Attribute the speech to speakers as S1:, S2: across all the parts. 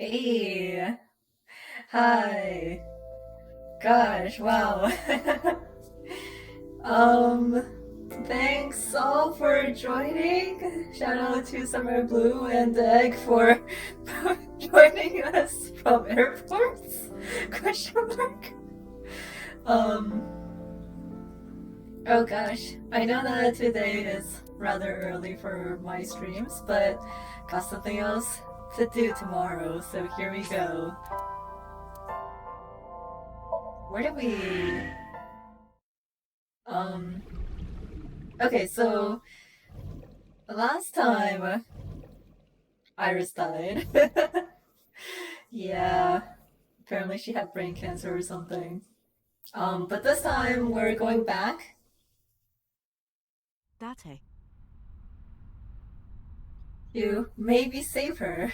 S1: Hey, hi. Gosh, wow. um, Thanks all for joining. Shout out to Summer Blue and Egg for joining us from airports? Question mark. Um, oh gosh, I know that today is rather early for my streams, but got something else to do tomorrow, so here we go. Where did we... Um, Okay, so last time Iris died. Yeah, apparently she had brain cancer or something. But this time we're going back
S2: Date.
S1: to maybe save her.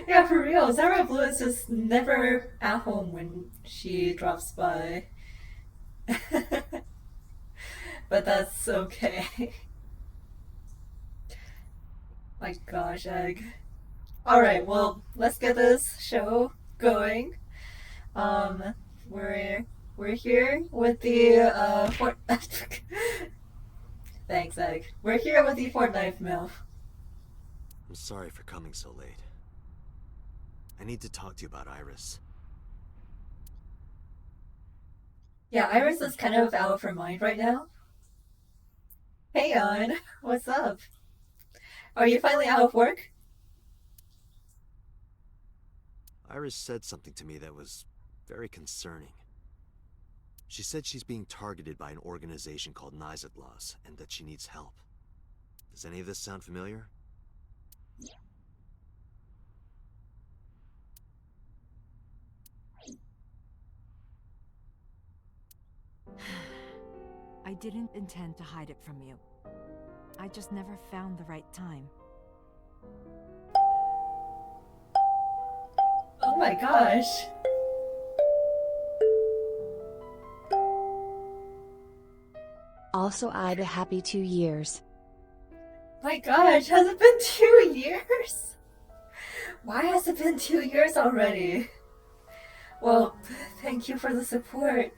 S1: Yeah, for real. Samurai Blue is just never at home when she drops by. But that's okay. My gosh, Egg. Alright, well, let's get this show going. Um, we're we're here with the Thanks, Egg. We're here with the Fortnite MILF.
S3: I'm sorry for coming so late. I need to talk to you about Iris.
S1: Yeah, Iris is kind of out of her mind right now. Hey, on. What's up? Are you finally out of work?
S3: Iris said something to me that was very concerning. She said she's being targeted by an organization called Nizatlas and that she needs help. Does any of this sound familiar?
S2: I didn't intend to hide it from you. I just never found the right time.
S1: Oh my gosh.
S4: Also add a happy 2 years.
S1: My gosh, has it been 2 years? Why has it been 2 years already? Well, thank you for the support.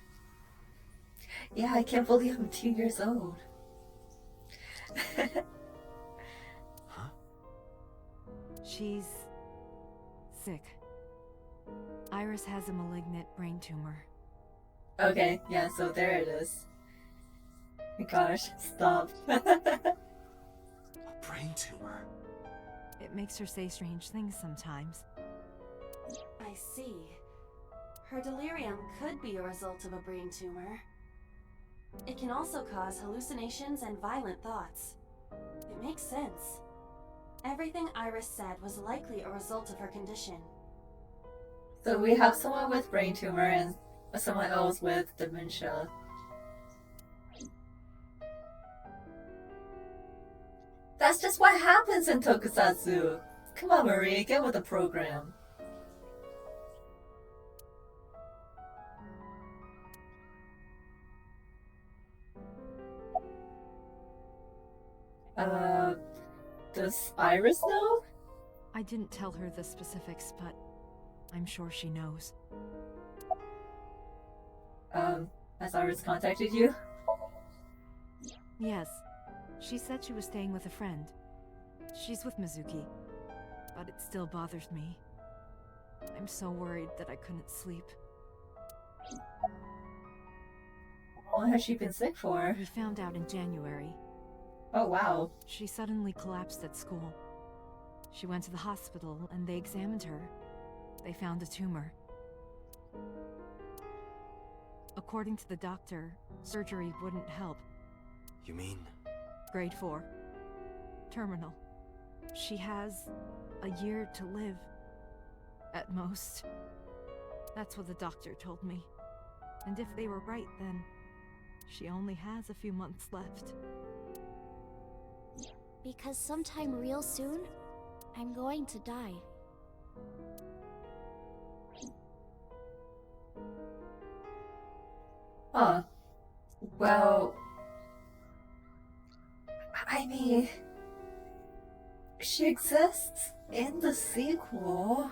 S1: Yeah, I can't believe I'm 2 years old.
S3: Huh?
S2: She's sick. Iris has a malignant brain tumor.
S1: Okay, yeah, so there it is. My gosh, stop.
S3: A brain tumor.
S2: It makes her say strange things sometimes.
S5: I see. Her delirium could be a result of a brain tumor. It can also cause hallucinations and violent thoughts. It makes sense. Everything Iris said was likely a result of her condition.
S1: So we have someone with brain tumor and someone else with dementia. That's just what happens in tokusatsu. Come on, Marie, get with the program. Does Iris know?
S2: I didn't tell her the specifics, but I'm sure she knows.
S1: Has Iris contacted you?
S2: Yes. She said she was staying with a friend. She's with Mizuki. But it still bothers me. I'm so worried that I couldn't sleep.
S1: How long has she been sick for?
S2: We found out in January.
S1: Oh, wow.
S2: She suddenly collapsed at school. She went to the hospital and they examined her. They found a tumor. According to the doctor, surgery wouldn't help.
S3: You mean?
S2: Grade 4. Terminal. She has a year to live. At most. That's what the doctor told me. And if they were right, then she only has a few months left.
S6: Because sometime real soon, I'm going to die.
S1: Huh. Well, I mean, she exists in the sequel.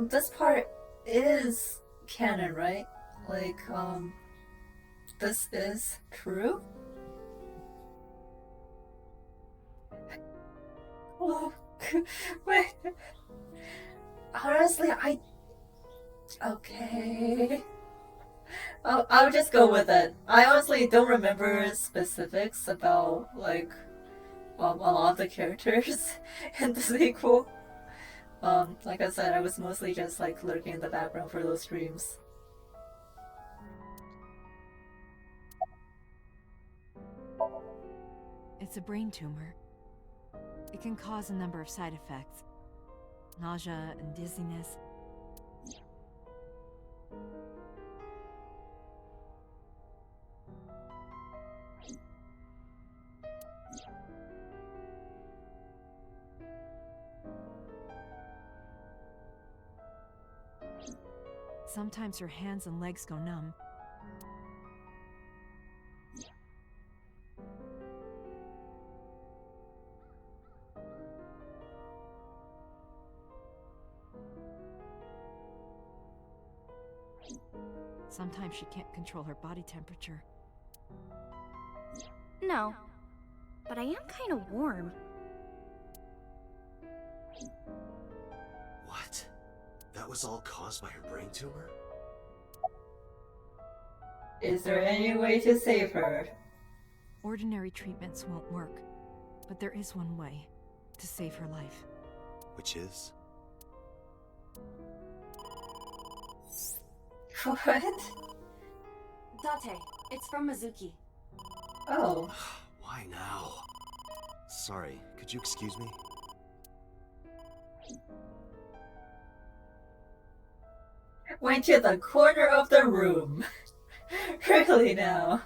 S1: This part is canon, right? Like, this is true? Oh, wait. Honestly, okay. I'll just go with it. I honestly don't remember specifics about, like, a lot of the characters in the sequel. Like I said, I was mostly just, like, lurking in the background for those streams.
S2: It's a brain tumor. It can cause a number of side effects. Nausea and dizziness. Sometimes her hands and legs go numb. Sometimes she can't control her body temperature.
S6: No, but I am kind of warm.
S3: What? That was all caused by her brain tumor?
S1: Is there any way to save her?
S2: Ordinary treatments won't work, but there is one way to save her life.
S3: Which is?
S1: What?
S5: Date, it's from Mizuki.
S1: Oh.
S3: Why now? Sorry, could you excuse me?
S1: Went to the corner of the room. Really now.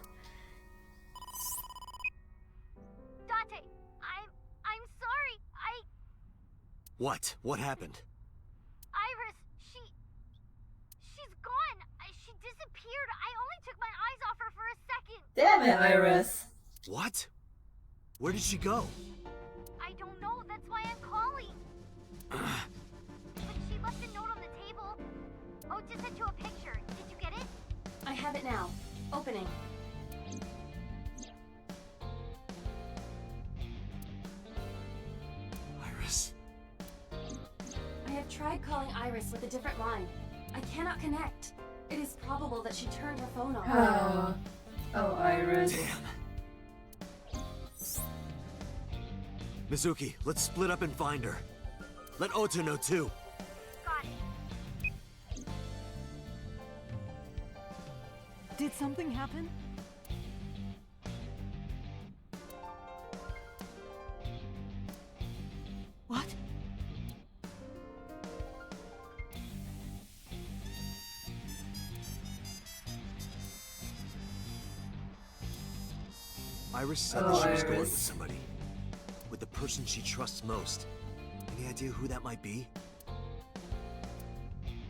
S6: Date, I'm sorry.
S3: What? What happened?
S6: Iris, she's gone. She disappeared. I only took my eyes off her for a second.
S1: Damn it, Iris.
S3: What? Where did she go?
S6: I don't know. That's why I'm calling. But she left a note on the table. Oh, just sent you a picture. Did you get it?
S5: I have it now. Opening.
S3: Iris.
S5: I have tried calling Iris with a different line. I cannot connect. It is probable that she turned her phone off.
S1: Oh. Oh, Iris.
S3: Damn. Mizuki, let's split up and find her. Let Ota know too.
S6: Got it.
S2: Did something happen? What?
S3: Iris said that she was going with somebody. With the person she trusts most. Any idea who that might be?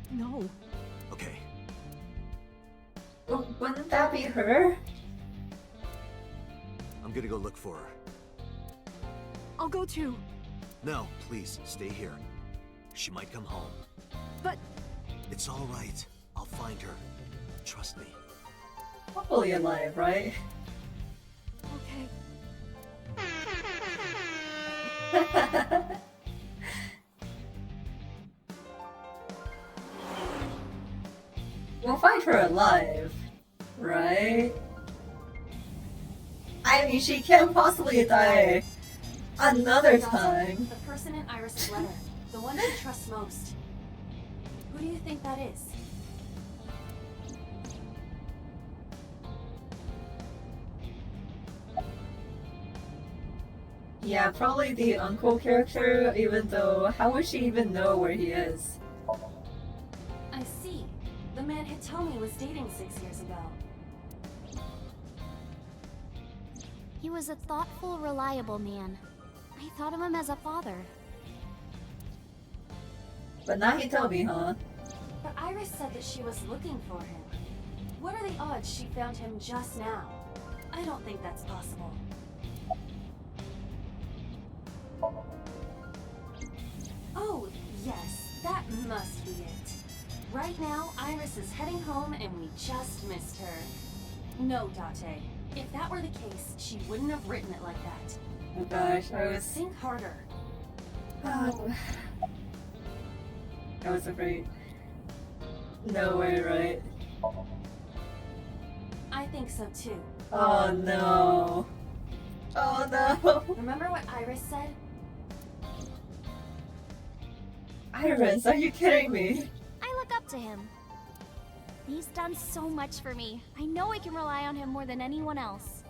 S2: No.
S3: Okay.
S1: Wouldn't that be her?
S3: I'm gonna go look for her.
S2: I'll go too.
S3: No, please, stay here. She might come home.
S2: But
S3: It's all right. I'll find her. Trust me.
S1: Hopefully alive, right?
S2: okay.
S1: We'll find her alive, right? I mean, she can't possibly die another time.
S5: The person in Iris' letter. The one she trusts most. Who do you think that is?
S1: Yeah, probably the uncle character, even though how would she even know where he is?
S5: I see. The man Hitomi was dating 6 years ago.
S6: He was a thoughtful, reliable man. I thought of him as a father.
S1: But now he told me, huh?
S5: But Iris said that she was looking for him. What are the odds she found him just now? I don't think that's possible. Oh, yes, that must be it. Right now, Iris is heading home and we just missed her. No, Date. If that were the case, she wouldn't have written it like that.
S1: Oh gosh, I was
S5: Think harder.
S1: I was afraid. No way, right?
S5: I think so too.
S1: Oh no. Oh no.
S5: Remember what Iris said?
S1: Iris, are you kidding me?
S6: I look up to him. He's done so much for me. I know I can rely on him more than anyone else.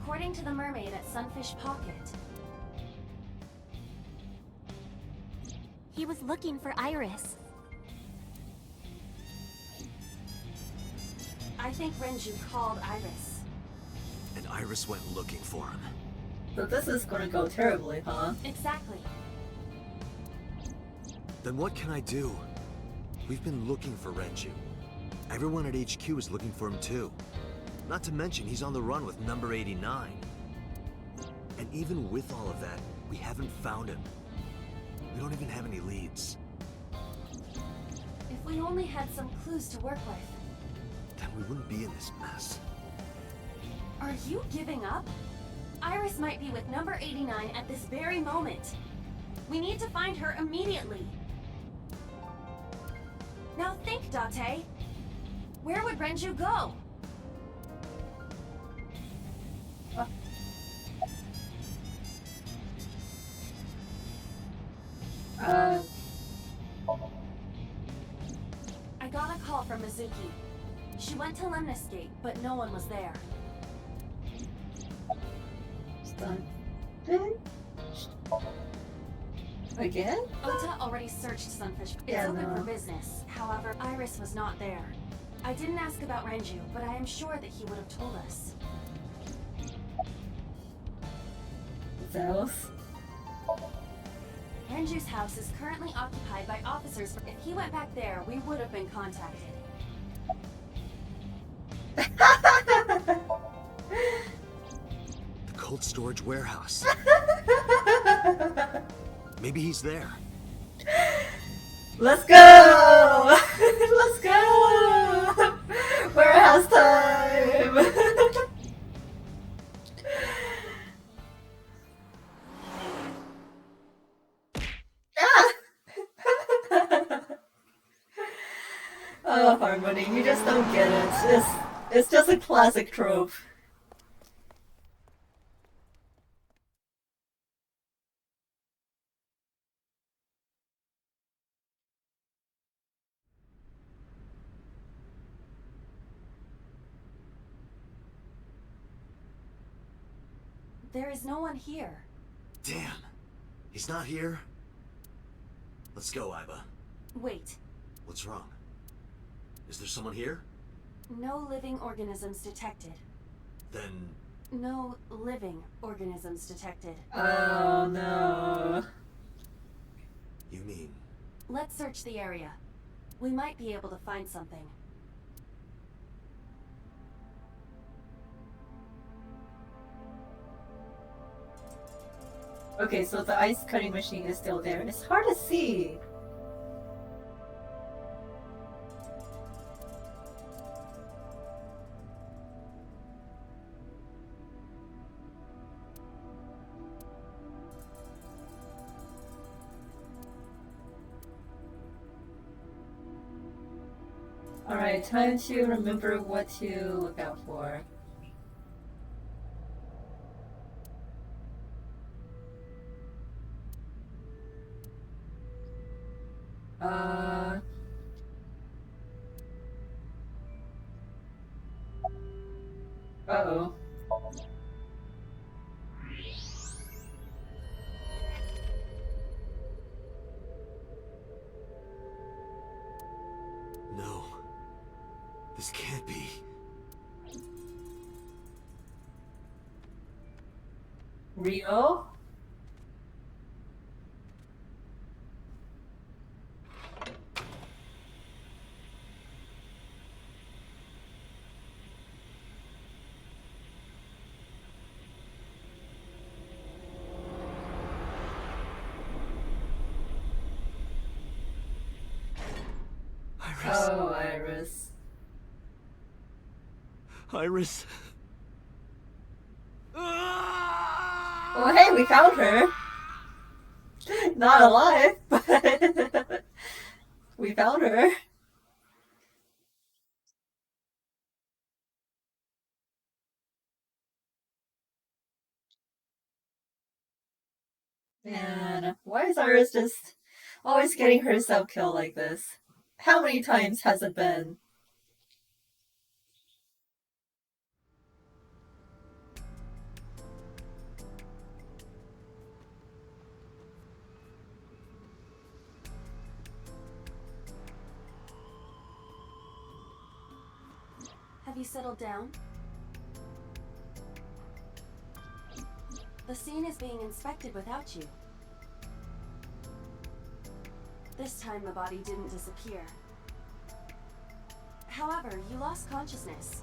S5: According to the mermaid at Sunfish Pocket,
S6: He was looking for Iris.
S5: I think Renju called Iris.
S3: And Iris went looking for him.
S1: So this is gonna go terribly, huh?
S5: Exactly.
S3: Then what can I do? We've been looking for Renju. Everyone at HQ is looking for him too. Not to mention he's on the run with number 89. And even with all of that, we haven't found him. We don't even have any leads.
S5: If we only had some clues to work with.
S3: Then we wouldn't be in this mess.
S5: Are you giving up? Iris might be with number 89 at this very moment. We need to find her immediately. Now think, Date. Where would Renju go? I got a call from Mizuki. She went to Lemniscape, but no one was there.
S1: Stun. Again?
S5: Ota already searched Sunfish. It's
S1: Yeah,
S5: open
S1: no.
S5: for business. However, Iris was not there. I didn't ask about Renju, but I am sure that he would have told us.
S1: Zeus?
S5: Renju's house is currently occupied by officers. If he went back there, we would have been contacted.
S3: The cold storage warehouse. Maybe he's there.
S1: Let's go! Let's go! Warehouse time! Oh, Harmony, you just don't get it. It's just a classic trope.
S5: There is no one here.
S3: Damn. He's not here? Let's go, Iba.
S5: Wait.
S3: What's wrong? Is there someone here?
S5: No living organisms detected.
S3: Then...
S5: No living organisms detected.
S1: Oh no.
S3: You mean...
S5: Let's search the area. We might be able to find something.
S1: Okay, so the ice cutting machine is still there. It's hard to see. Alright, time to remember what to look out for. Uh-oh.
S3: No. This can't be.
S1: Rio?
S3: Iris.
S1: Oh, Iris.
S3: Iris.
S1: Well, hey, we found her. Not alive, but we found her. Man, why is Iris just always getting herself killed like this? How many times has it been?
S5: Have you settled down? The scene is being inspected without you. This time the body didn't disappear. However, you lost consciousness.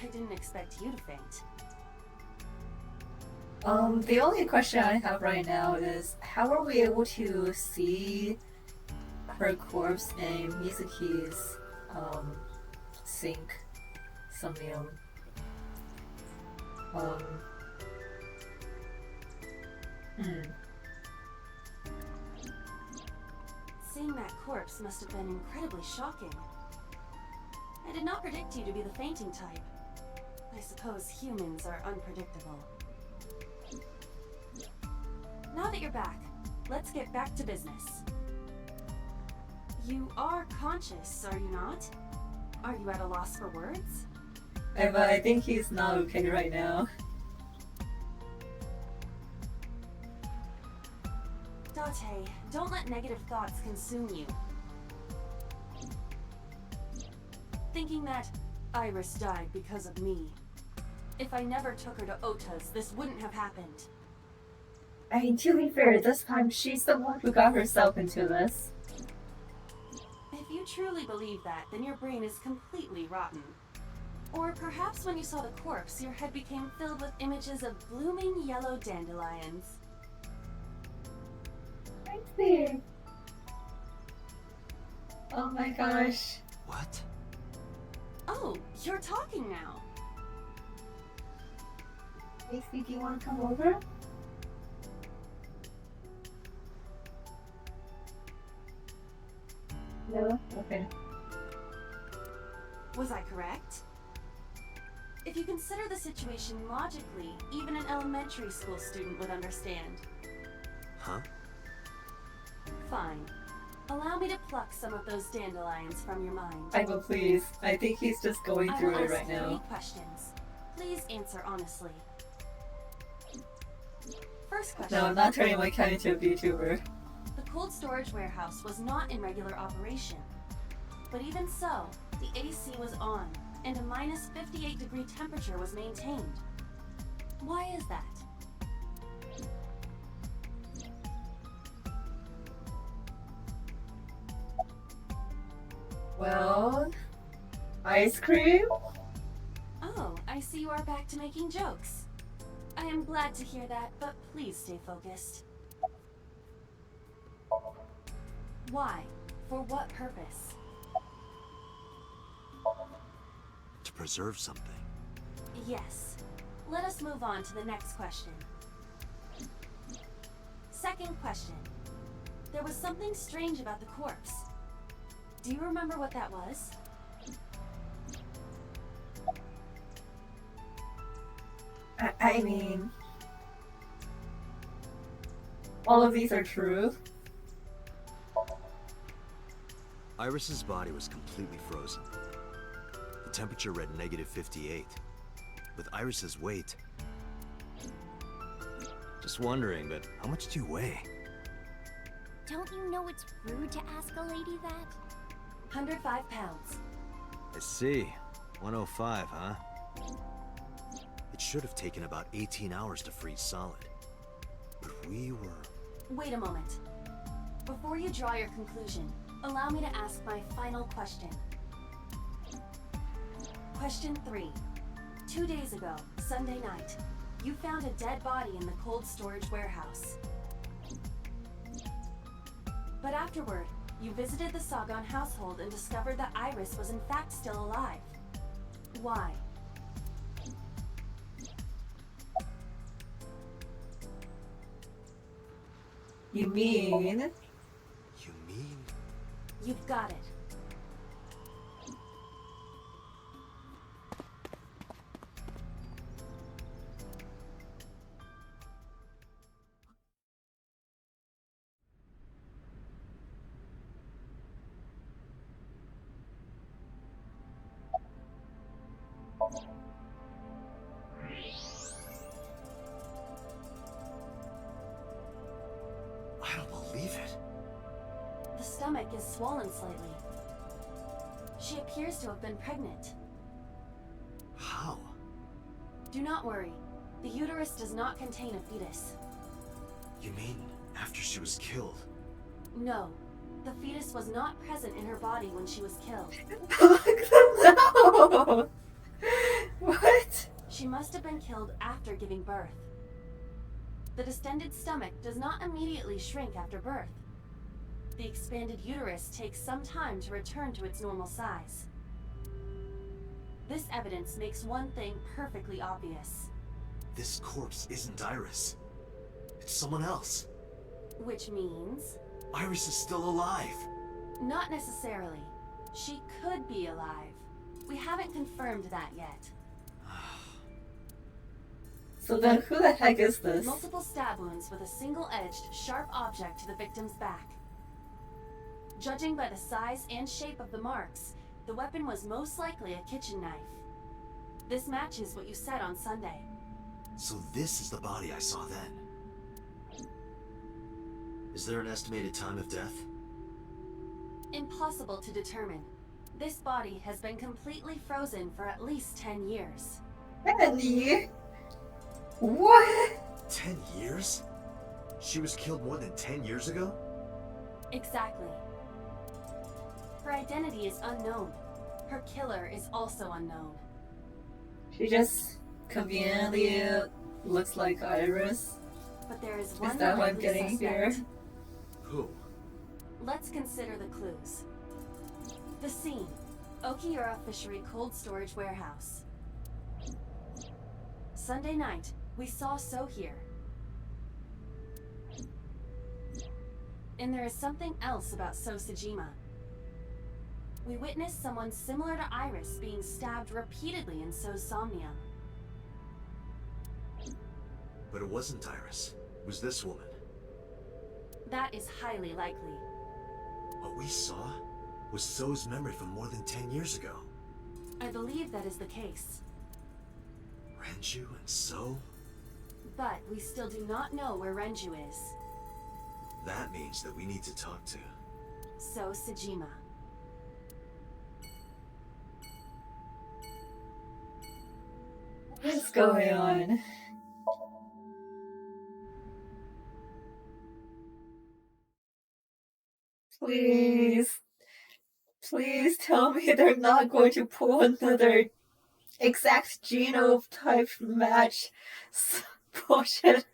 S5: I didn't expect you to faint.
S1: The only question I have right now is how are we able to see her corpse in Mizuki's sink Somnium?
S5: Seeing that corpse must have been incredibly shocking. I did not predict you to be the fainting type. I suppose humans are unpredictable. Now that you're back, let's get back to business. You are conscious, are you not? Are you at a loss for words?
S1: But I think he's not okay right now.
S5: Date, don't let negative thoughts consume you. Thinking that Iris died because of me. If I never took her to Ota's, this wouldn't have happened.
S1: I mean, to be fair, this time she's the one who got herself into this.
S5: If you truly believe that, then your brain is completely rotten. Or perhaps when you saw the corpse, your head became filled with images of blooming yellow dandelions.
S1: I see. Oh my gosh.
S3: What?
S5: Oh, you're talking now.
S1: Casey, do you want to come over? No? Okay.
S5: Was I correct? If you consider the situation logically, even an elementary school student would understand.
S3: Huh?
S5: Fine. Allow me to pluck some of those dandelions from your mind.
S1: I will, please. I think he's just going through
S5: I will
S1: it right
S5: ask
S1: now.
S5: 3 questions. Please answer honestly. First question.
S1: No, I'm not turning my cat into a VTuber.
S5: The cold storage warehouse was not in regular operation. But even so, the AC was on, and a minus 58-degree temperature was maintained. Why is that?
S1: Well, ice cream?
S5: Oh, I see you are back to making jokes. I am glad to hear that, but please stay focused. Why? For what purpose?
S3: To preserve something.
S5: Yes. Let us move on to the next question. Second question. There was something strange about the corpse. Do you remember what that was?
S1: I mean... all of these are true.
S3: Iris's body was completely frozen. The temperature read -58. With Iris's weight... Just wondering, but how much do you weigh?
S6: Don't you know it's rude to ask a lady that?
S5: 105 pounds.
S3: I see. 105, huh? It should have taken about 18 hours to freeze solid. But we were...
S5: Wait a moment. Before you draw your conclusion, allow me to ask my final question. Question 3. 2 days ago, Sunday night, you found a dead body in the cold storage warehouse. But afterward, you visited the Sagan household and discovered that Iris was in fact still alive. Why?
S1: You mean...
S3: You mean...
S5: You've got it.
S3: I don't believe it.
S5: The stomach is swollen slightly. She appears to have been pregnant.
S3: How?
S5: Do not worry. The uterus does not contain a fetus.
S3: You mean after she was killed?
S5: No. The fetus was not present in her body when she was killed.
S1: No! What?
S5: She must have been killed after giving birth. The distended stomach does not immediately shrink after birth. The expanded uterus takes some time to return to its normal size. This evidence makes one thing perfectly obvious.
S3: This corpse isn't Iris. It's someone else.
S5: Which means...
S3: Iris is still alive.
S5: Not necessarily. She could be alive. We haven't confirmed that yet.
S1: So then who the heck is this?
S5: Multiple stab wounds with a single-edged, sharp object to the victim's back. Judging by the size and shape of the marks, the weapon was most likely a kitchen knife. This matches what you said on Sunday.
S3: So this is the body I saw then. Is there an estimated time of death?
S5: Impossible to determine. This body has been completely frozen for at least 10 years.
S1: Annie? What?
S3: 10 years? She was killed more than 10 years ago?
S5: Exactly. Her identity is unknown. Her killer is also unknown.
S1: She just conveniently looks like Iris.
S5: But there is one
S1: Is that what I'm
S5: likely
S1: getting
S5: suspect.
S1: here?
S3: Who?
S5: Let's consider the clues. The scene. Okiura Fishery Cold Storage Warehouse. Sunday night, we saw So here. And there is something else about So Sejima. We witnessed someone similar to Iris being stabbed repeatedly in So's Somnium.
S3: But it wasn't Iris. It was this woman.
S5: That is highly likely.
S3: What we saw was So's memory from more than 10 years ago.
S5: I believe that is the case.
S3: Renju and So?
S5: But we still do not know where Renju is.
S3: That means that we need to talk to...
S5: So Sejima.
S1: What's going on? Please. Please tell me they're not going to pull another exact genotype match bullshit.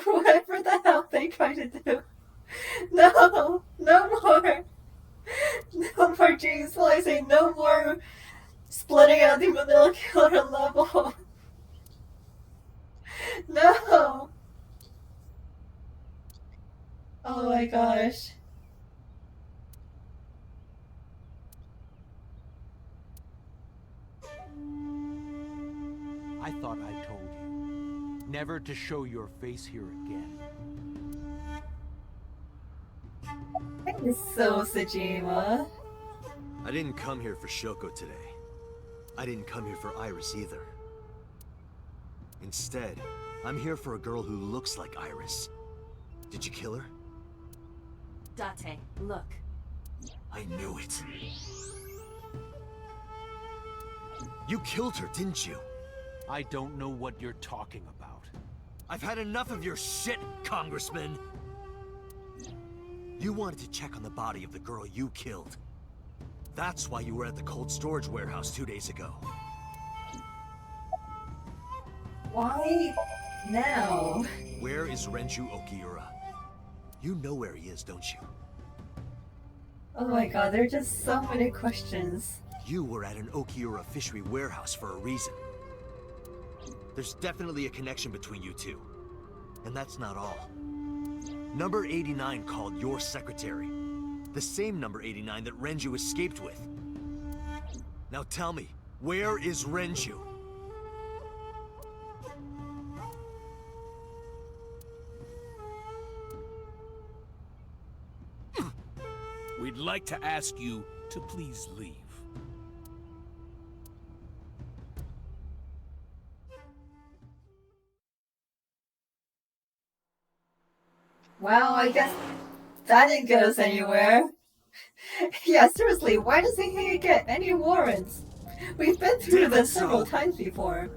S1: Whatever the hell they try to do. No! No more! No more gene splicing, no more splitting out the molecular level. No! Oh my gosh.
S7: I thought I told you never to show your face here again.
S1: It's so Sejima.
S3: I didn't come here for Shoko today. I didn't come here for Iris either. Instead, I'm here for a girl who looks like Iris. Did you kill her?
S5: Date, look.
S3: I knew it. You killed her, didn't you?
S7: I don't know what you're talking about.
S3: I've had enough of your shit, Congressman! You wanted to check on the body of the girl you killed. That's why you were at the cold storage warehouse 2 days ago.
S1: Why now?
S3: Where is Renju Okiura? You know where he is, don't you?
S1: Oh my god, there are just so many questions.
S3: You were at an Okiura fishery warehouse for a reason. There's definitely a connection between you two. And that's not all. Number 89 called your secretary. The same number 89 that Renju escaped with. Now tell me, where is Renju?
S7: We'd like to ask you to please leave.
S1: Well, I guess that didn't get us anywhere. Yeah, seriously, why doesn't he get any warrants? We've been through
S3: Damn it,
S1: this several
S3: so.
S1: times before.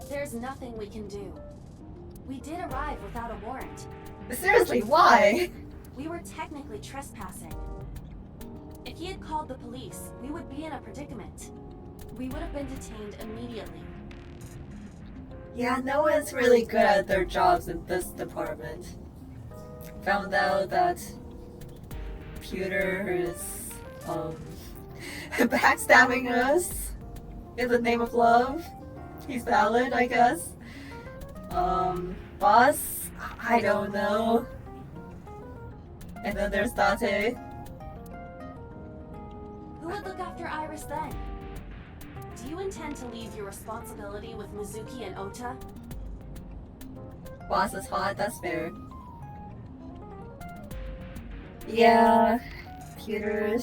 S5: There's nothing we can do. We did arrive without a warrant.
S1: Seriously, why?
S5: We were technically trespassing. If he had called the police, we would be in a predicament. We would have been detained immediately.
S1: Yeah, no one's really good at their jobs in this department. Found out that Peter is backstabbing us in the name of love. He's valid, I guess. Boss, I don't know. And then there's Date.
S5: Who would look after Iris then? Do you intend to leave your responsibility with Mizuki and Ota?
S1: Boss is hot, that's fair. Yeah, Peter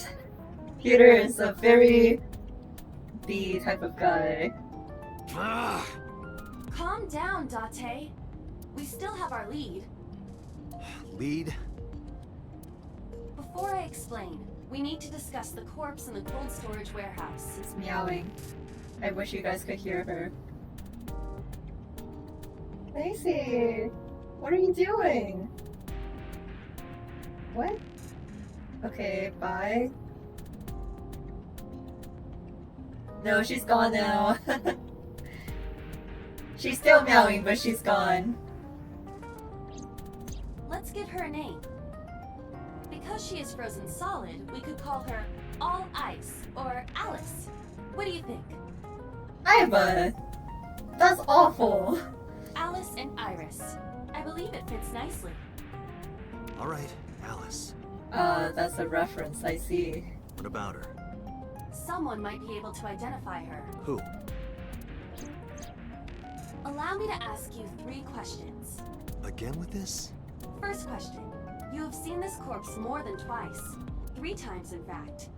S1: is a very B type of guy.
S3: Ah,
S5: Calm down, Date. We still have our lead.
S3: lead?
S5: Before I explain, we need to discuss the corpse in the cold storage warehouse.
S1: She's meowing. I wish you guys could hear her. Lacey, what are you doing? What? Okay, bye. No, she's gone now. She's still meowing, but she's gone.
S5: Let's give her a name. Because she is frozen solid, we could call her All Ice or Alice. What do you think?
S1: Iva! That's awful!
S5: Alice and Iris. I believe it fits nicely.
S3: Alright, Alice.
S1: That's a reference, I see.
S3: What about her?
S5: Someone might be able to identify her.
S3: Who?
S5: Allow me to ask you 3 questions.
S3: Again with this?
S5: First question. You have seen this corpse more than twice. 3 times, in fact.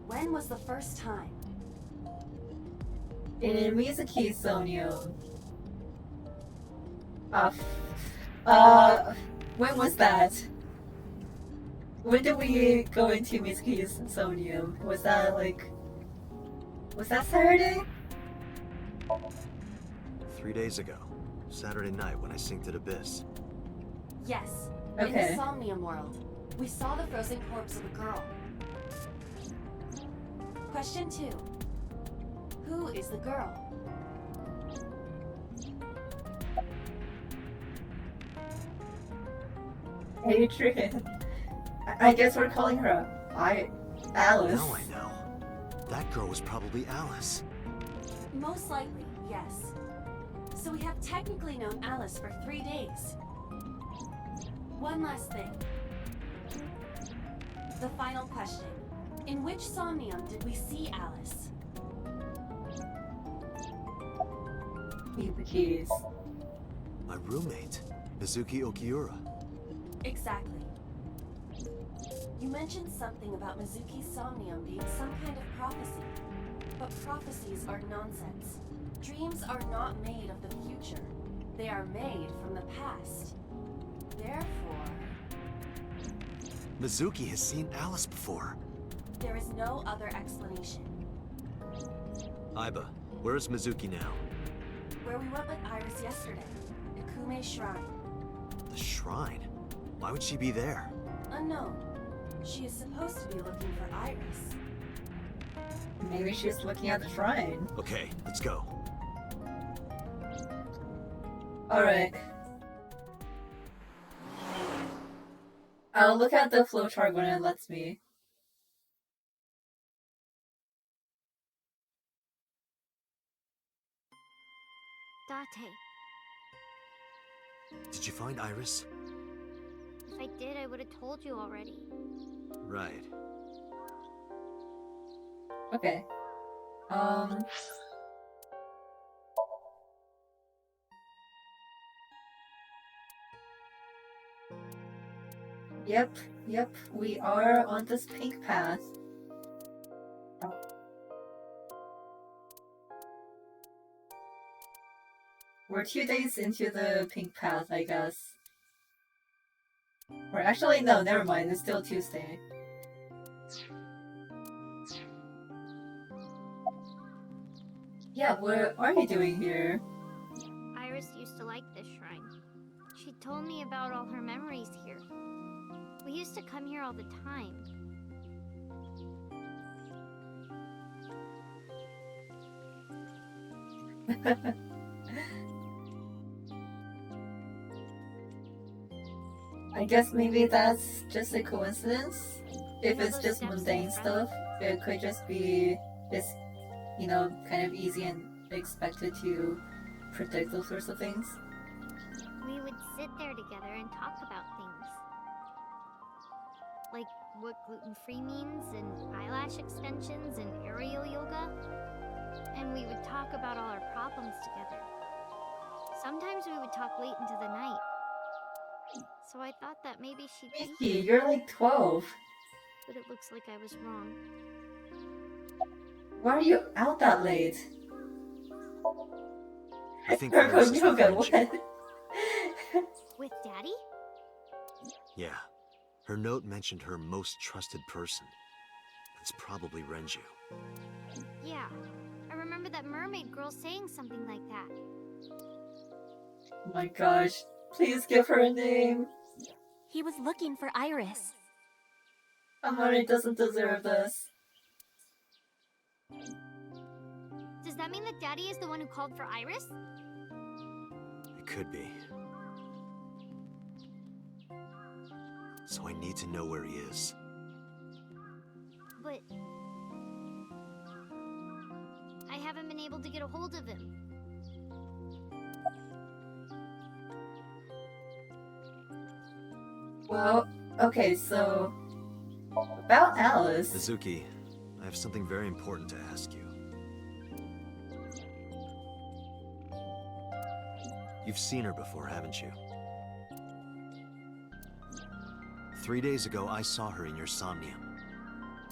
S5: When was the first time?
S1: In Mizuki Somnium. When was that? When did we go into Mizuki's Somnium? Was that Saturday?
S3: 3 days ago. Saturday night when I synced at Abyss.
S5: Yes.
S1: Okay.
S5: In the Somnium world, we saw the frozen corpse of a girl. Question 2. Who is the girl?
S1: Adrian. I guess we're calling her Alice.
S3: Now I know. That girl was probably Alice.
S5: Most likely, yes. So we have technically known Alice for 3 days. One last thing. The final question. In which Somnium did we see Alice?
S1: Keep the keys.
S3: My roommate, Mizuki Okiura.
S5: Exactly. You mentioned something about Mizuki's Somnium being some kind of prophecy. But prophecies are nonsense. Dreams are not made of the future. They are made from the past. Therefore,
S3: Mizuki has seen Alice before.
S5: there is no other explanation.
S3: Iba, where is Mizuki now?
S5: Where we went with Iris yesterday, Ikume Shrine.
S3: The shrine? Why would she be there?
S5: Unknown. She is supposed to be looking for Iris.
S1: Maybe she's looking at the shrine.
S3: Okay, let's go.
S1: Alright. I'll look at the flowchart when it lets me.
S6: Date.
S3: Did you find Iris?
S6: If I did, I would have told you already.
S3: Right.
S1: Okay. Yep, we are on this pink path. We're 2 days into the pink path, I guess. Or actually, no, never mind. It's still Tuesday. Yeah, what are you doing here?
S6: Iris used to like this shrine. She told me about all her memories here. We used to come here all the time.
S1: I guess maybe that's just a coincidence. If
S6: You know
S1: it's
S6: those
S1: just
S6: steps in
S1: mundane
S6: front?
S1: stuff, it could just be this, kind of easy and expected to predict those sorts of things.
S6: We would sit there together and talk about things. Like what gluten-free means, and eyelash extensions, and aerial yoga. And we would talk about all our problems together. Sometimes we would talk late into the night. So I thought that maybe she'd be
S1: Mickey,
S6: here,
S1: you're like 12.
S6: but it looks like I was wrong.
S1: Why are you out that late?
S3: I think
S1: Herbo
S3: Iris is
S1: yoga,
S3: with
S1: what?
S3: Renji.
S6: With Daddy?
S3: Yeah. Her note mentioned her most trusted person. It's probably Renju.
S6: Yeah. I remember that mermaid girl saying something like that.
S1: Oh my gosh. Please give her a name.
S8: He was looking for Iris.
S1: Amari doesn't deserve this.
S6: Does that mean that Daddy is the one who called for Iris?
S3: It could be. So I need to know where he is.
S6: But I haven't been able to get a hold of him.
S1: Well, okay, so about Alice.
S3: Mizuki, I have something very important to ask you. You've seen her before, haven't you? 3 days ago, I saw her in your Somnium.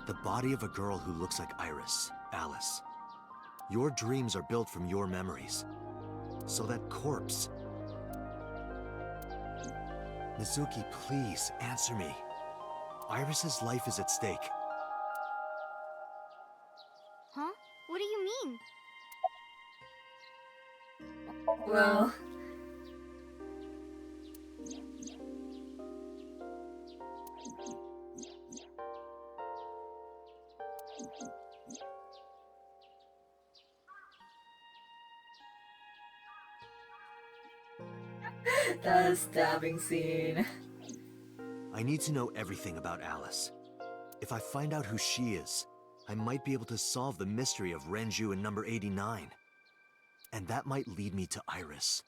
S3: The body of a girl who looks like Iris, Alice. Your dreams are built from your memories. So that corpse... Mizuki, please, answer me. Iris's life is at stake.
S6: Huh? What do you mean?
S1: Well, that stabbing scene.
S3: I need to know everything about Alice. If I find out who she is, I might be able to solve the mystery of Renju and number 89. And that might lead me to Iris.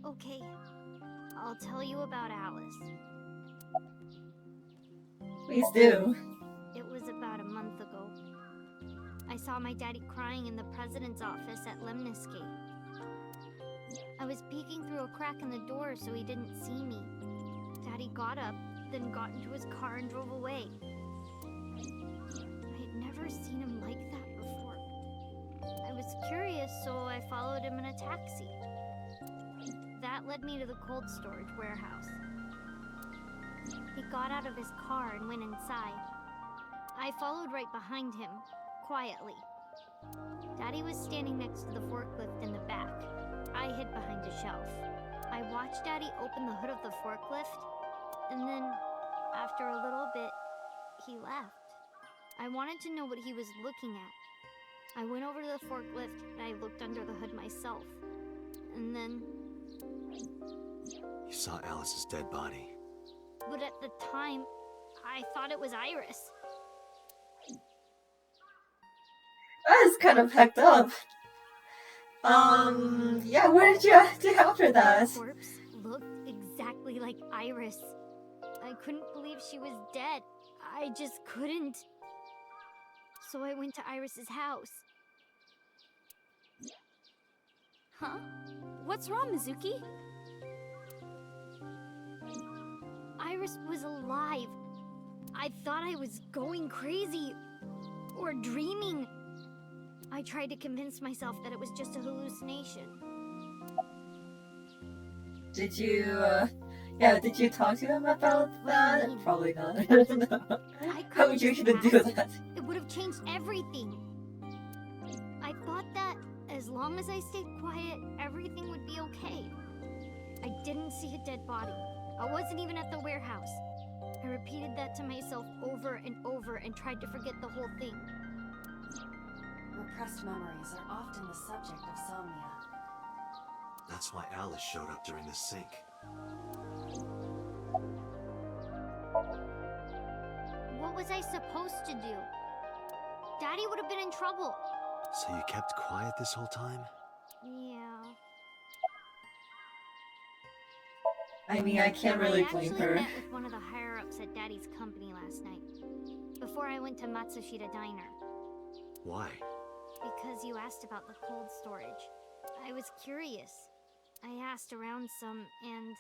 S6: Okay, I'll tell you about Alice.
S1: Please do.
S6: It was about a month ago. I saw my daddy crying in the president's office at Lemniscate. I was peeking through a crack in the door so he didn't see me. Daddy got up, then got into his car and drove away. I had never seen him like that before. I was curious, so I followed him in a taxi. That led me to the cold storage warehouse. He got out of his car and went inside. I followed right behind him, quietly. Daddy was standing next to the forklift in the back. I hid behind a shelf. I watched Daddy open the hood of the forklift, and then, after a little bit, he left. I wanted to know what he was looking at. I went over to the forklift and I looked under the hood myself. And then...
S3: You saw Alice's dead body.
S6: But at the time, I thought it was Iris.
S1: That is kind of hecked up. Yeah, what did you do after that?
S6: The corpse looked exactly like Iris. I couldn't believe she was dead. I just couldn't. So I went to Iris's house.
S8: Huh? What's wrong, Mizuki?
S6: Iris was alive. I thought I was going crazy. Or dreaming. I tried to convince myself that it was just a hallucination.
S1: Did you, did you talk to him about that?
S6: mean?
S1: Probably not.
S6: I
S1: How would you
S6: couldn't
S1: even do
S6: just
S1: that?
S6: It would have changed everything. I thought that as long as I stayed quiet, everything would be okay. I didn't see a dead body. I wasn't even at the warehouse. I repeated that to myself over and over and tried to forget the whole thing.
S5: Repressed memories are often the subject of somnia.
S3: That's why Alice showed up during the sync.
S6: What was I supposed to do? Daddy would have been in trouble.
S3: So you kept quiet this whole time?
S6: Yeah.
S1: I mean, I can't really blame
S6: I
S1: her.
S6: met with one of the higher-ups at Daddy's company last night, before I went to Matsushita Diner.
S3: Why?
S6: Because you asked about the cold storage. I was curious. I asked around some, and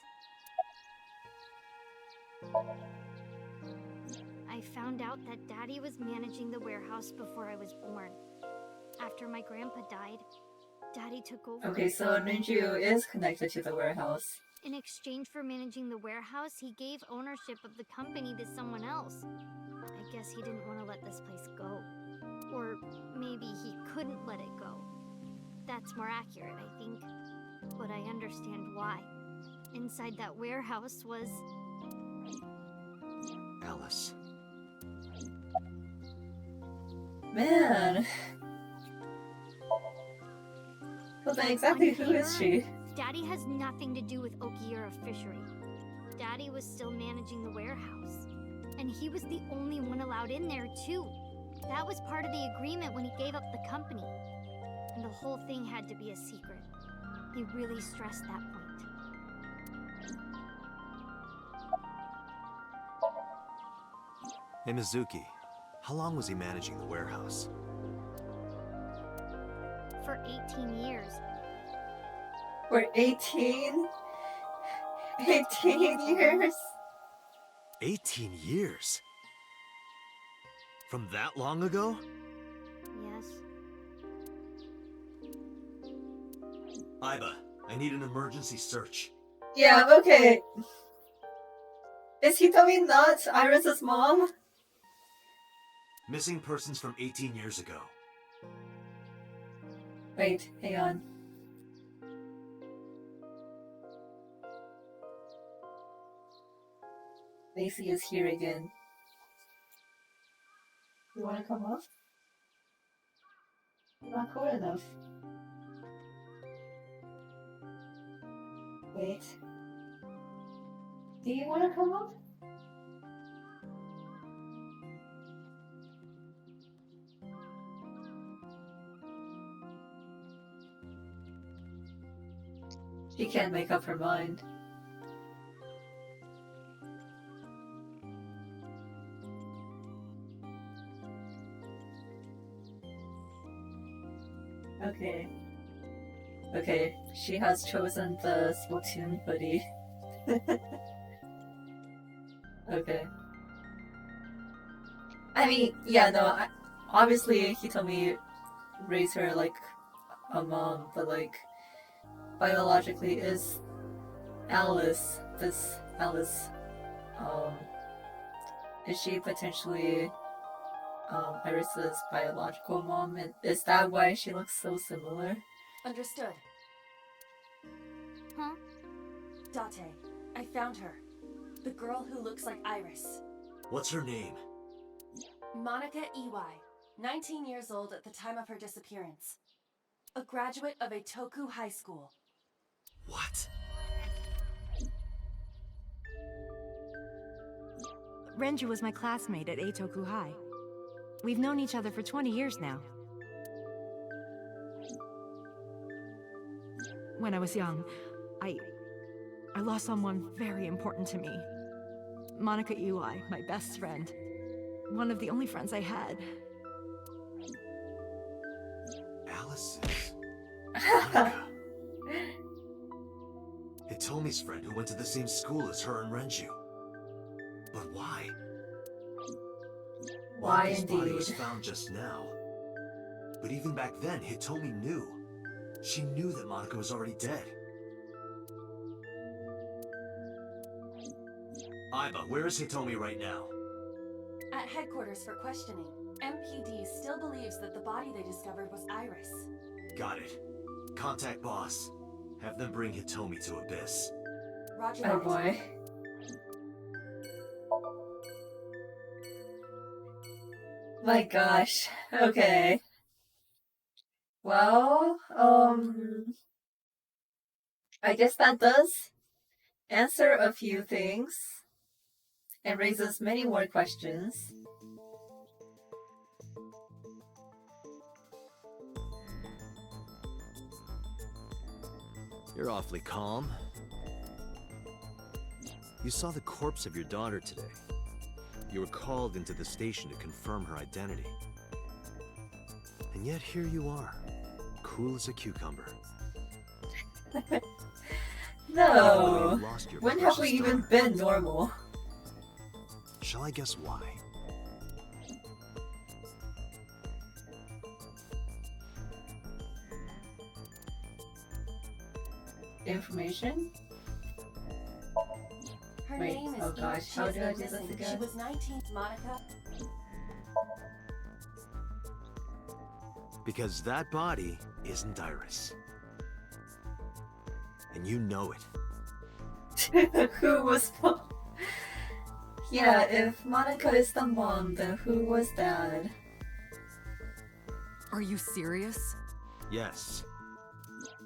S6: I found out that Daddy was managing the warehouse before I was born. After my grandpa died, Daddy took over.
S1: Okay, so Ninju is connected to the warehouse.
S6: In exchange for managing the warehouse, he gave ownership of the company to someone else. I guess he didn't want to let this place go. Or maybe he couldn't let it go. That's more accurate, I think. But I understand why. Inside that warehouse was...
S3: Alice.
S1: Man. Well, then exactly who is she?
S6: Daddy has nothing to do with Okiura Fishery. Daddy was still managing the warehouse. And he was the only one allowed in there, too. That was part of the agreement when he gave up the company. And the whole thing had to be a secret. He really stressed that point.
S3: Hey, Mizuki. How long was he managing the warehouse?
S6: For 18 years.
S1: For 18? 18 years?
S3: 18 years? From that long ago?
S6: Yes.
S3: Aiba, I need an emergency search.
S1: Yeah, okay. Is Hitomi not Iris's mom?
S3: Missing persons from 18 years ago.
S1: Wait, hang on. Lacey is here again. You wanna come up? You're not cool enough. Wait. Do you wanna come up? She can't make up her mind. Okay. Okay, she has chosen the Splatoon hoodie. Okay. I mean, yeah, no, obviously Hitomi raised her like a mom, but like, biologically is Alice, this Alice, is she potentially Iris's biological mom, and is that why she looks so similar?
S5: Understood.
S6: Huh?
S5: Date, I found her. The girl who looks like Iris.
S3: What's her name?
S5: Monica Iwai, 19 years old at the time of her disappearance. A graduate of a Toku high school.
S3: What?
S2: Renju was my classmate at Eitoku High. We've known each other for 20 years now. When I was young, I lost someone very important to me. Monica Iwai, my best friend. One of the only friends I had.
S3: Alice's. Monica. Hitomi's friend who went to the same school as her and Renju. But why?
S1: Why
S3: Monica's body
S1: indeed?
S3: was found just now. But even back then, Hitomi knew. She knew that Monica was already dead. Aiba, where is Hitomi right now?
S5: At headquarters for questioning. MPD still believes that the body they discovered was Iris.
S3: Got it. Contact boss. Have them bring Hitomi to Abyss.
S5: Roger
S1: Oh
S5: that.
S1: boy. My gosh. Okay. Well, I guess that does answer a few things and raises many more questions.
S3: You're awfully calm. You saw the corpse of your daughter today. You were called into the station to confirm her identity. And yet here you are, cool as a cucumber.
S1: No.
S3: You lost your
S1: When have we
S3: precious
S1: even
S3: daughter.
S1: been normal?
S3: Shall I guess why?
S1: Information?
S5: Her
S1: Wait,
S5: name is
S1: oh gosh,
S5: She
S1: how
S5: has
S1: do I
S5: been
S1: do this
S5: missing.
S1: again?
S5: She was 19. Monica.
S3: Because that body isn't Iris. And you know it.
S1: Who was mom? Yeah, if Monica is the mom, then who was dad?
S9: Are you serious?
S3: Yes.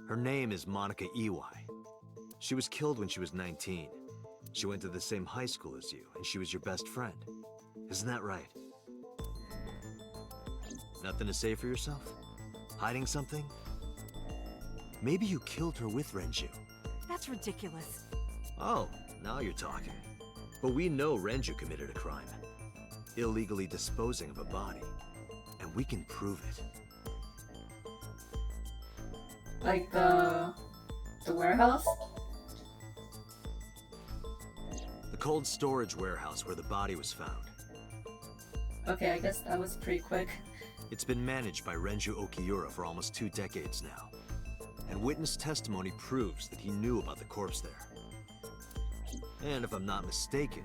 S3: Her name is Monica Iwai. She was killed when she was 19. She went to the same high school as you, and she was your best friend. Isn't that right? Nothing to say for yourself? Hiding something? Maybe you killed her with Renju.
S9: That's ridiculous.
S3: Oh, now you're talking. But we know Renju committed a crime. Illegally disposing of a body. And we can prove it.
S1: Like the warehouse?
S3: The cold storage warehouse where the body was found.
S1: Okay, I guess that was pretty quick.
S3: It's been managed by Renju Okiura for almost 2 decades now. And witness testimony proves that he knew about the corpse there. And if I'm not mistaken,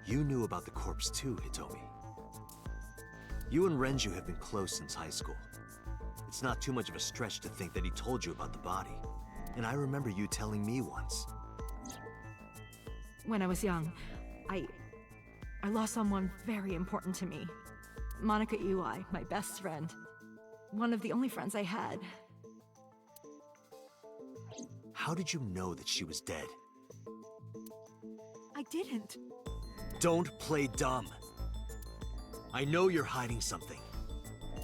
S3: you knew about the corpse too, Hitomi. You and Renju have been close since high school. It's not too much of a stretch to think that he told you about the body. And I remember you telling me once.
S2: When I was young, I lost someone very important to me. Monica Iwai, my best friend. One of the only friends I had.
S3: How did you know that she was dead?
S2: I didn't.
S3: Don't play dumb. I know you're hiding something.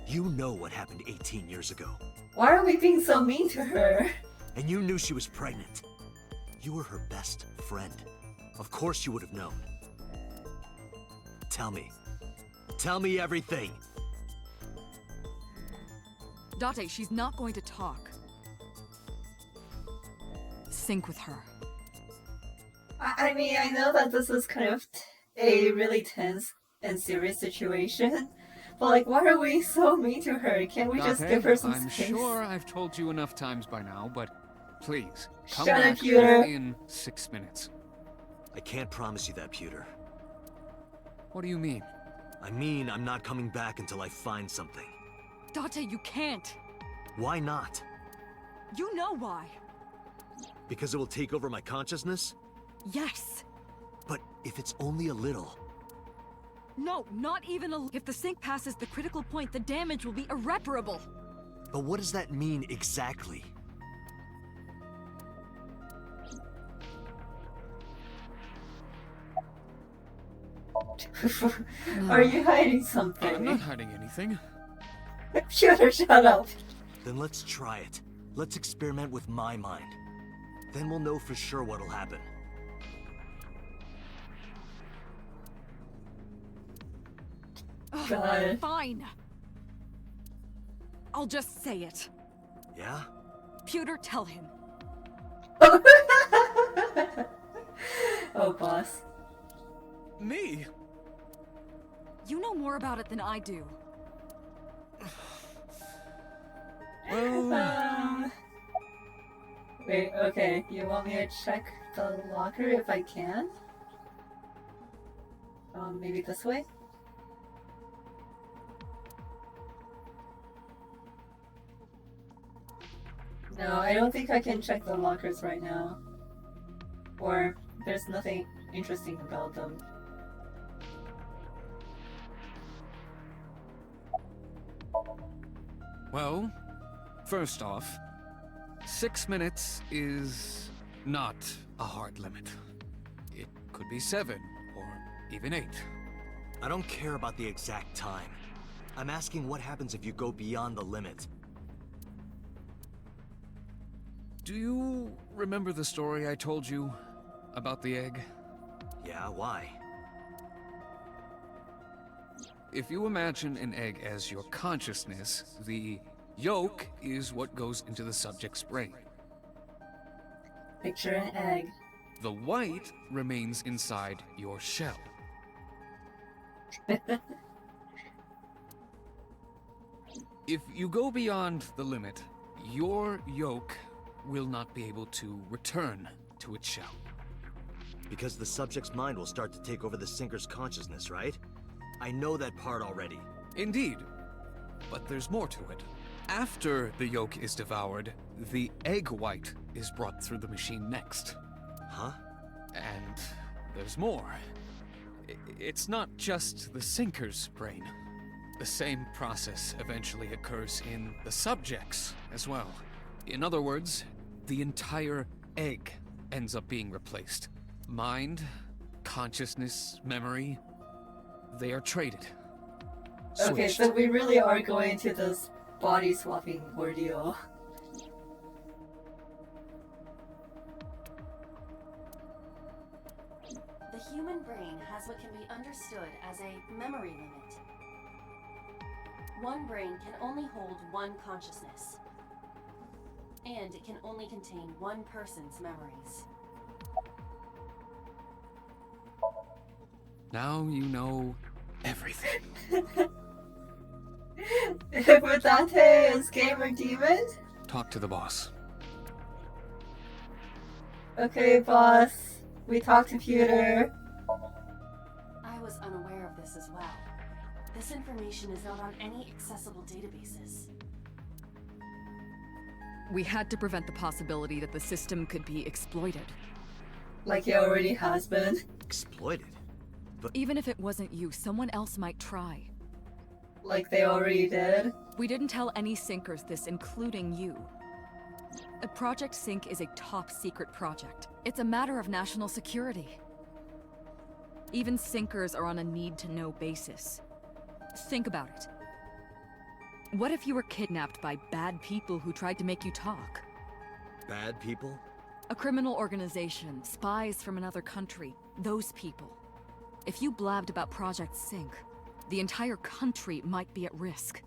S3: You know what happened 18 years ago.
S1: Why are we being so mean to her?
S3: And you knew she was pregnant. You were her best friend. Of course you would have known. Tell me. Tell me everything.
S9: Date, she's not going to talk. Sync with her.
S1: I mean, I know that this is kind of a really tense and serious situation, but like, why are we so mean to her? Can't we just
S10: Date,
S1: give her some
S10: I'm
S1: space?
S10: sure I've told you enough times by now, but please, come
S1: Shut up,
S10: back
S1: Peter.
S10: in 6 minutes.
S3: I can't promise you that, Pewter.
S10: What do you mean?
S3: I mean, I'm not coming back until I find something.
S9: Date, you can't.
S3: Why not?
S9: You know why.
S3: Because it will take over my consciousness?
S9: Yes.
S3: But if it's only a little...
S9: No, not even a... If the sync passes the critical point, the damage will be irreparable.
S3: But what does that mean exactly?
S1: Are you hiding
S10: I'm
S1: something?
S10: not hiding anything.
S1: Peter, shut up.
S3: Then let's try it. Let's experiment with my mind. Then we'll know for sure what'll happen.
S9: Ugh,
S1: God.
S9: fine. I'll just say it.
S3: Yeah?
S9: Pewter, tell him.
S1: Oh, boss.
S10: Me?
S9: You know more about it than I do.
S10: Well,
S1: Wait, okay. You want me to check the locker if I can? Maybe this way? No, I don't think I can check the lockers right now. Or there's nothing interesting about them.
S10: well, first off, 6 minutes is not a hard limit. It could be 7, or even 8.
S3: I don't care about the exact time. I'm asking what happens if you go beyond the limit.
S10: Do you remember the story I told you about the egg?
S3: Yeah, why?
S10: If you imagine an egg as your consciousness, the yolk is what goes into the subject's brain.
S1: Picture an egg.
S10: The white remains inside your shell. If you go beyond the limit, your yolk will not be able to return to its shell.
S3: Because the subject's mind will start to take over the sinker's consciousness, right? I know that part already.
S10: Indeed. But there's more to it. After the yolk is devoured, the egg white is brought through the machine next.
S3: Huh?
S10: And there's more. It's not just the sinker's brain. The same process eventually occurs in the subject's as well. In other words, the entire egg ends up being replaced. Mind, consciousness, memory, they are traded.
S1: Okay,
S10: Switched.
S1: so we really are going to this body swapping ordeal.
S5: The human brain has what can be understood as a memory limit. One brain can only hold one consciousness, and it can only contain one person's memories.
S10: Now you know everything.
S1: If Dante is gamer demon?
S10: Talk to the boss.
S1: Okay, boss. We talked to Pewter.
S5: I was unaware of this as well. This information is not on any accessible databases.
S9: We had to prevent the possibility that the system could be exploited.
S1: Like it already has been.
S3: Exploited?
S9: Even if it wasn't you, someone else might try.
S1: Like they already did.
S9: We didn't tell any sinkers this, including you. Project Sync is a top-secret project. It's a matter of national security. Even sinkers are on a need-to-know basis. Think about it. What if you were kidnapped by bad people who tried to make you talk?
S3: Bad people?
S9: A criminal organization, spies from another country, those people. If you blabbed about Project Sync, the entire country might be at risk.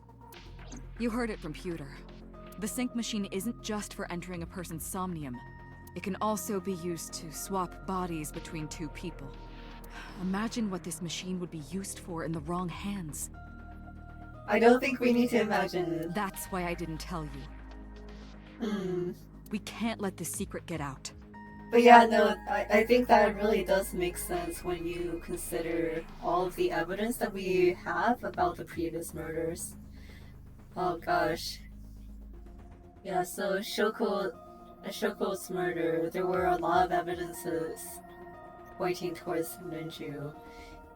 S9: You heard it from Pewter. The sync machine isn't just for entering a person's somnium. It can also be used to swap bodies between two people. Imagine what this machine would be used for in the wrong hands.
S1: I don't think we need to imagine it.
S9: That's why I didn't tell you. We can't let this secret get out.
S1: But yeah, no, I think that really does make sense when you consider all of the evidence that we have about the previous murders. Oh gosh. Yeah, so Shoko's murder, there were a lot of evidences pointing towards Ninju.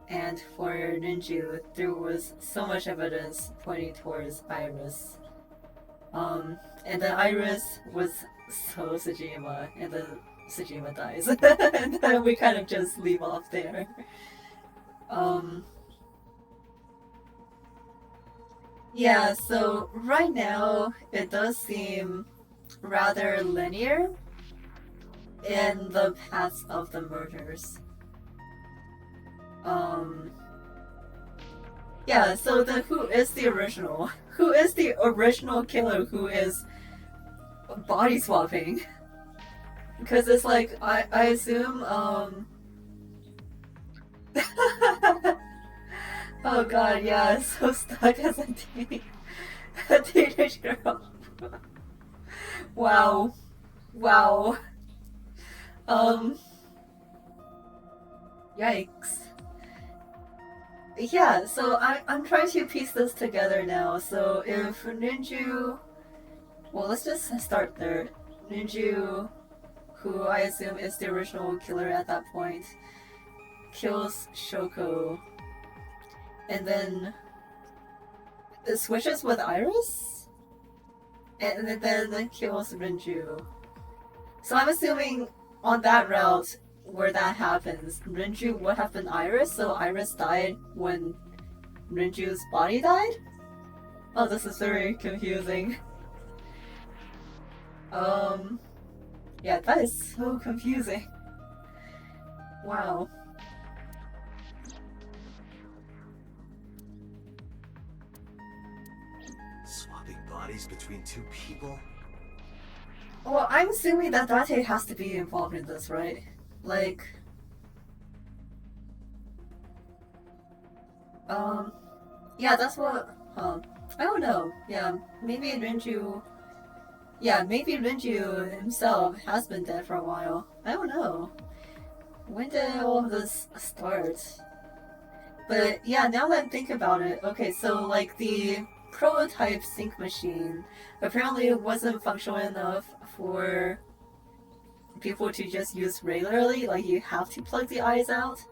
S1: And for Ninju, there was so much evidence pointing towards Iris. And then Iris was so Sejima, and then Sejima dies. And then we kind of just leave off there. Yeah, so right now it does seem rather linear in the paths of the murders. Yeah, so then who is the original? Who is the original killer who is body swapping? Because it's like, I assume, oh god, yeah, so stuck as a teenage girl. Wow. Wow. Yikes. Yeah, so I'm trying to piece this together now. So if Ninju... Well, let's just start there. Ninju, who I assume is the original killer at that point, kills Shoko. And then it switches with Iris? And then kills Rinju. So I'm assuming on that route where that happens, Rinju would have been Iris, so Iris died when Rinju's body died? Oh, this is very confusing. Yeah, that is so confusing. Wow.
S3: Swapping bodies between two people?
S1: Well, I'm assuming that Date has to be involved in this, right? Like... Yeah, that's what... I don't know. Yeah, maybe Rinju... Yeah, maybe Rinju himself has been dead for a while. I don't know. When did all of this start? But yeah, now that I'm thinking about it, okay, so like the prototype sync machine apparently it wasn't functional enough for people to just use regularly, like you have to plug the eyes out.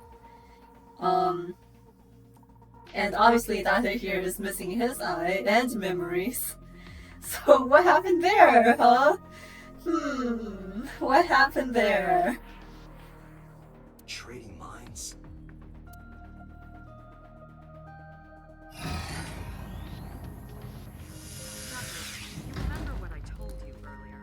S1: And obviously Dante here is missing his eye and memories. So what happened there, huh? What happened there?
S3: Trading minds?
S9: You remember what I told you earlier?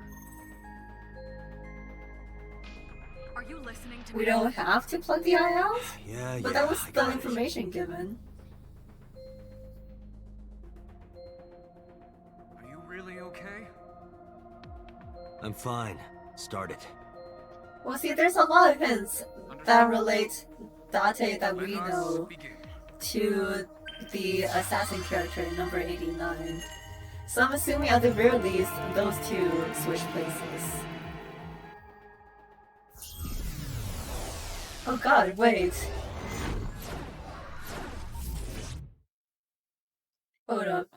S9: Are you listening to me?
S1: We don't have to plug the eye out?
S3: Yeah,
S1: But that was the information given.
S7: Are you really okay?
S3: I'm fine. Start it.
S1: Well, see, there's a lot of hints that relate Date that we know to the assassin character number 89. So I'm assuming at the very least, those two switch places. Oh god, wait. Hold up.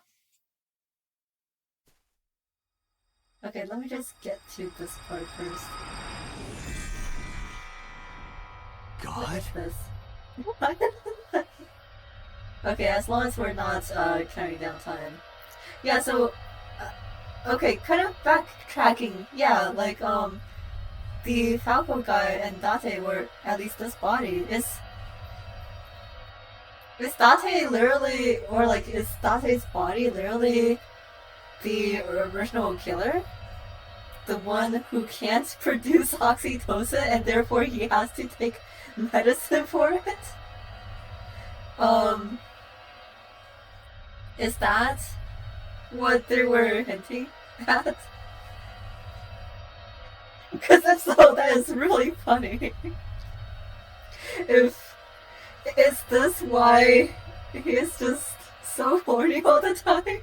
S1: Okay, let me just get to this part first.
S3: God?
S1: What is this? What? Okay, as long as we're not counting down time. Yeah, so okay, kind of backtracking. Yeah, like the Falco guy and Date were at least this body. Is Date literally, or like is Date's body literally the original killer? The one who can't produce oxytocin and therefore he has to take medicine for it? Is that what they were hinting at? Because if so, that is really funny. Is this why he is just so horny all the time?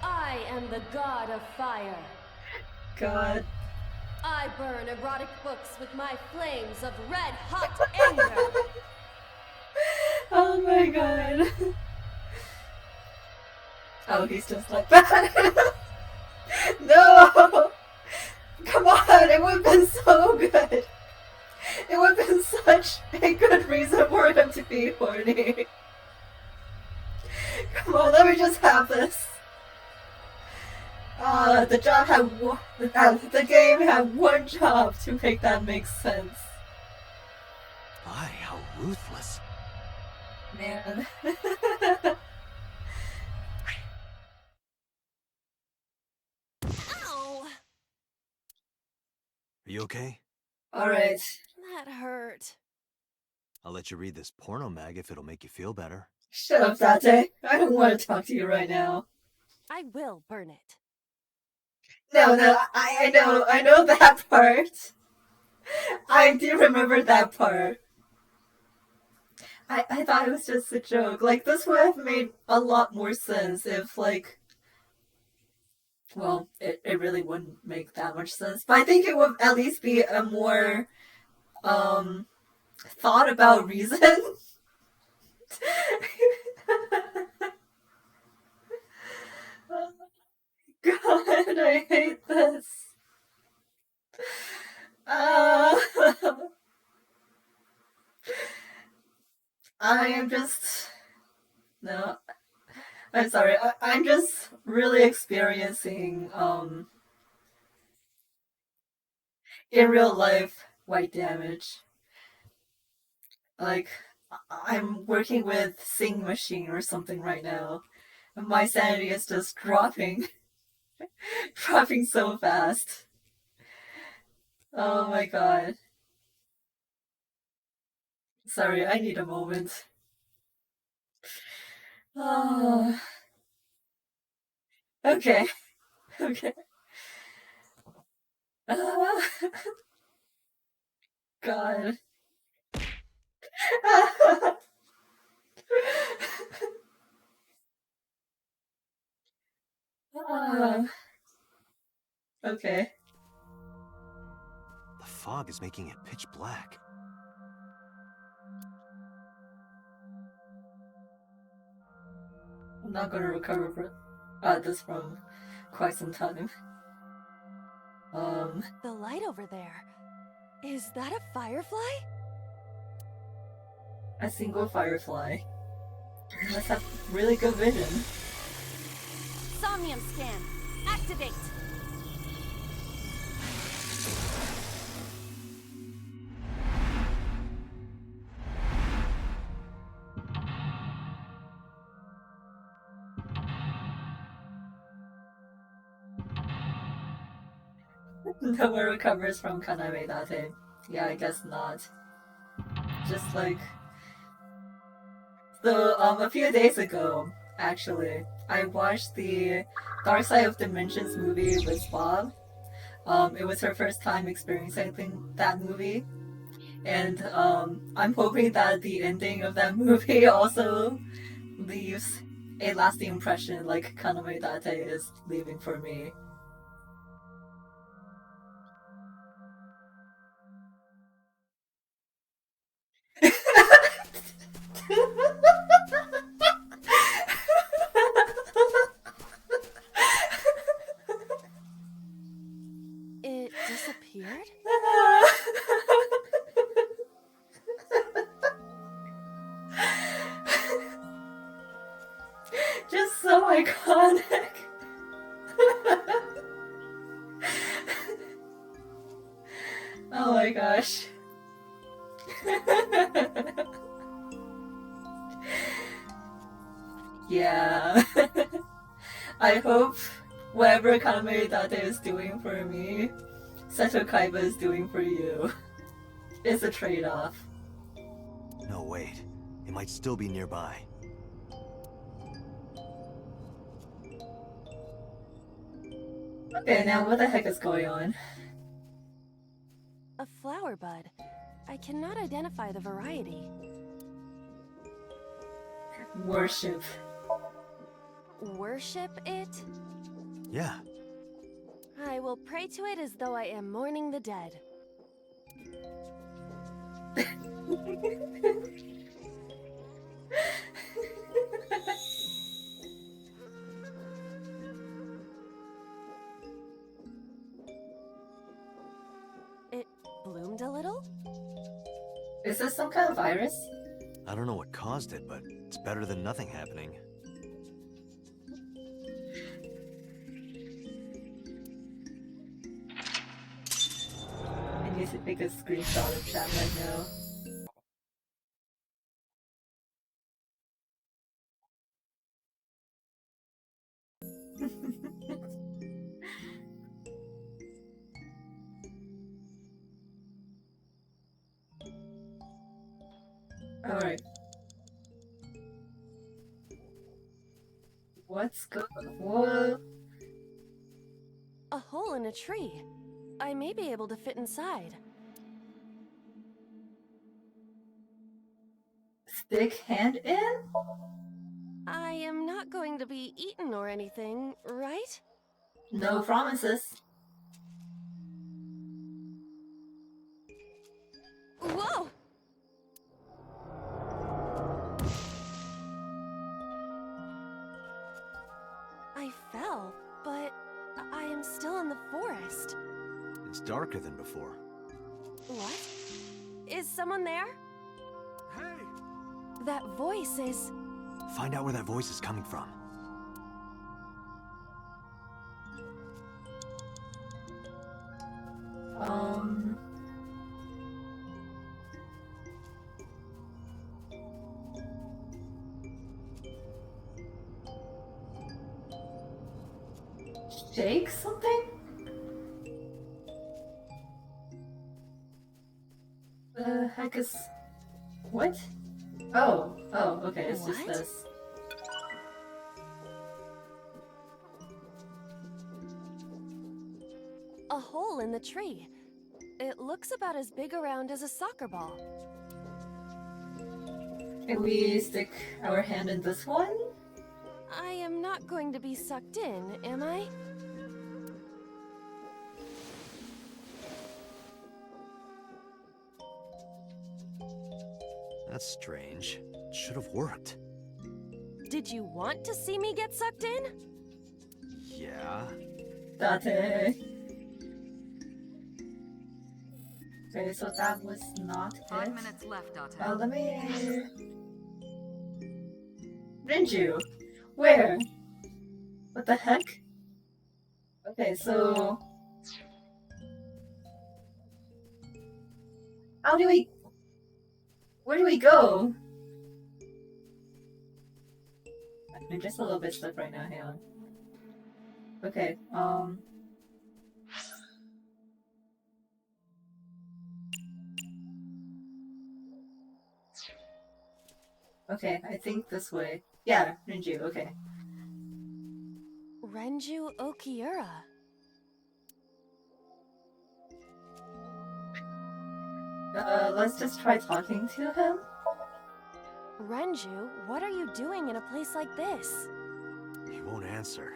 S11: I am the god of fire.
S1: God.
S11: I burn erotic books with my flames of red-hot anger.
S1: Oh my god. Oh, he's just like that. No! Come on, it would have been so good. It would have been such a good reason for him to be horny. Come on, let me just have this. The game had one job to make that make sense.
S3: My, how ruthless.
S1: Man.
S11: Ow!
S3: Are you okay?
S1: Alright.
S11: That hurt.
S3: I'll let you read this porno mag if it'll make you feel better.
S1: Shut up, Date. I don't want to talk to you right now.
S11: I will burn it.
S1: No, I know that part. I do remember that part. I thought it was just a joke. Like, this would have made a lot more sense if, like, well, it really wouldn't make that much sense. But I think it would at least be a more, thought about reason. God, I hate this. Uh, I am just. No, I'm sorry. I'm just really experiencing, in real life, white damage. Like, I'm working with Sing Machine or something right now. And my sanity is just dropping. Dropping so fast. Oh my god. Sorry, I need a moment. Oh. Okay. Okay. God. Okay.
S3: The fog is making it pitch black.
S1: I'm not gonna recover from this from quite some time.
S11: The light over there. Is that a firefly?
S1: A single firefly. You must have really good vision.
S8: Somnium scan. Activate.
S1: No one recovers from Kaname Date. Yeah, I guess not. Just like so, a few days ago, actually, I watched the Dark Side of Dimensions movie with Bob. It was her first time experiencing that movie, and I'm hoping that the ending of that movie also leaves a lasting impression, like Kaname Date is leaving for me.
S11: It disappeared?
S1: Just so iconic. Oh my gosh. Yeah. I hope whatever Kaname Date is doing for me, Seto Kaiba is doing for you. It's a trade-off.
S3: No, wait. It might still be nearby.
S1: Okay, now what the heck is going on?
S11: A flower bud. I cannot identify the variety.
S1: Worship.
S11: Worship it?
S3: Yeah.
S11: I will pray to it as though I am mourning the dead. It bloomed a little?
S1: Is this some kind of virus?
S3: I don't know what caused it, but it's better than nothing happening.
S1: I need to take a screenshot of chat right now. Alright. What's going on?
S11: A hole in a tree. I may be able to fit inside.
S1: stick hand in?
S11: I am not going to be eaten or anything, right?
S1: No promises.
S11: Whoa! I fell, but I am still in the forest.
S3: It's darker than before.
S11: What? Is someone there?
S3: Hey!
S11: That voice is...
S3: Find out where that voice is coming from.
S1: Shake something? The heck is... What? Oh, okay, it's just
S11: What?
S1: this.
S11: a hole in the tree. It looks about as big around as a soccer ball.
S1: Can we stick our hand in this one?
S11: I am not going to be sucked in, am I?
S3: That's strange. It should have worked.
S11: Did you want to see me get sucked in?
S3: Yeah.
S1: Date. Okay, so that was not
S9: 5
S1: it.
S9: minutes left, Date.
S1: Let me... Renju! Where? What the heck? Okay, so... How do we... Where do we go? I'm just a little bit stuck right now, hang on. Okay, Okay, I think this way. Yeah, Renju, okay.
S11: Renju Okiura.
S1: Let's just try talking to him.
S11: Renju, what are you doing in a place like this?
S3: He won't answer.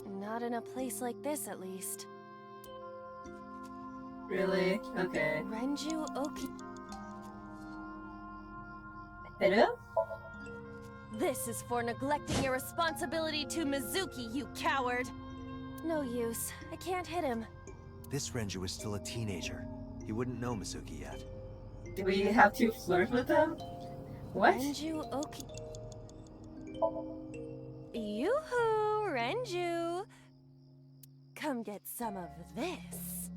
S11: Not in a place like this, at least.
S1: Really? Okay.
S11: Renju Oki...
S1: Hello?
S11: This is for neglecting your responsibility to Mizuki, you coward! No use. I can't hit him.
S3: This Renju is still a teenager. He wouldn't know Mizuki yet.
S1: Do we have to flirt with him? What?
S11: Renju Oki... Yoo-hoo, Renju! Come get some of this.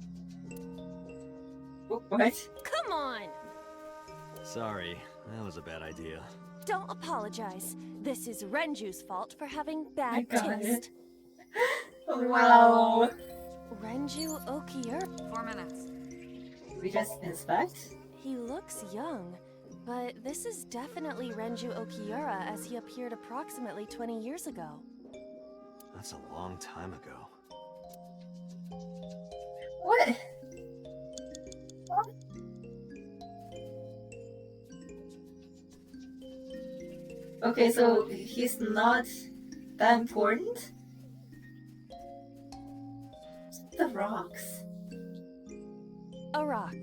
S1: What?
S11: Come on!
S3: Sorry, that was a bad idea.
S11: Don't apologize. This is Renju's fault for having
S1: I
S11: bad
S1: got
S11: taste.
S1: it. Wow.
S11: Renju Okiura.
S9: 4 minutes.
S1: We just inspect?
S11: He looks young, but this is definitely Renju Okiura as he appeared approximately 20 years ago.
S3: That's a long time ago.
S1: What? Okay, so he's not that important? The rocks.
S11: A rock.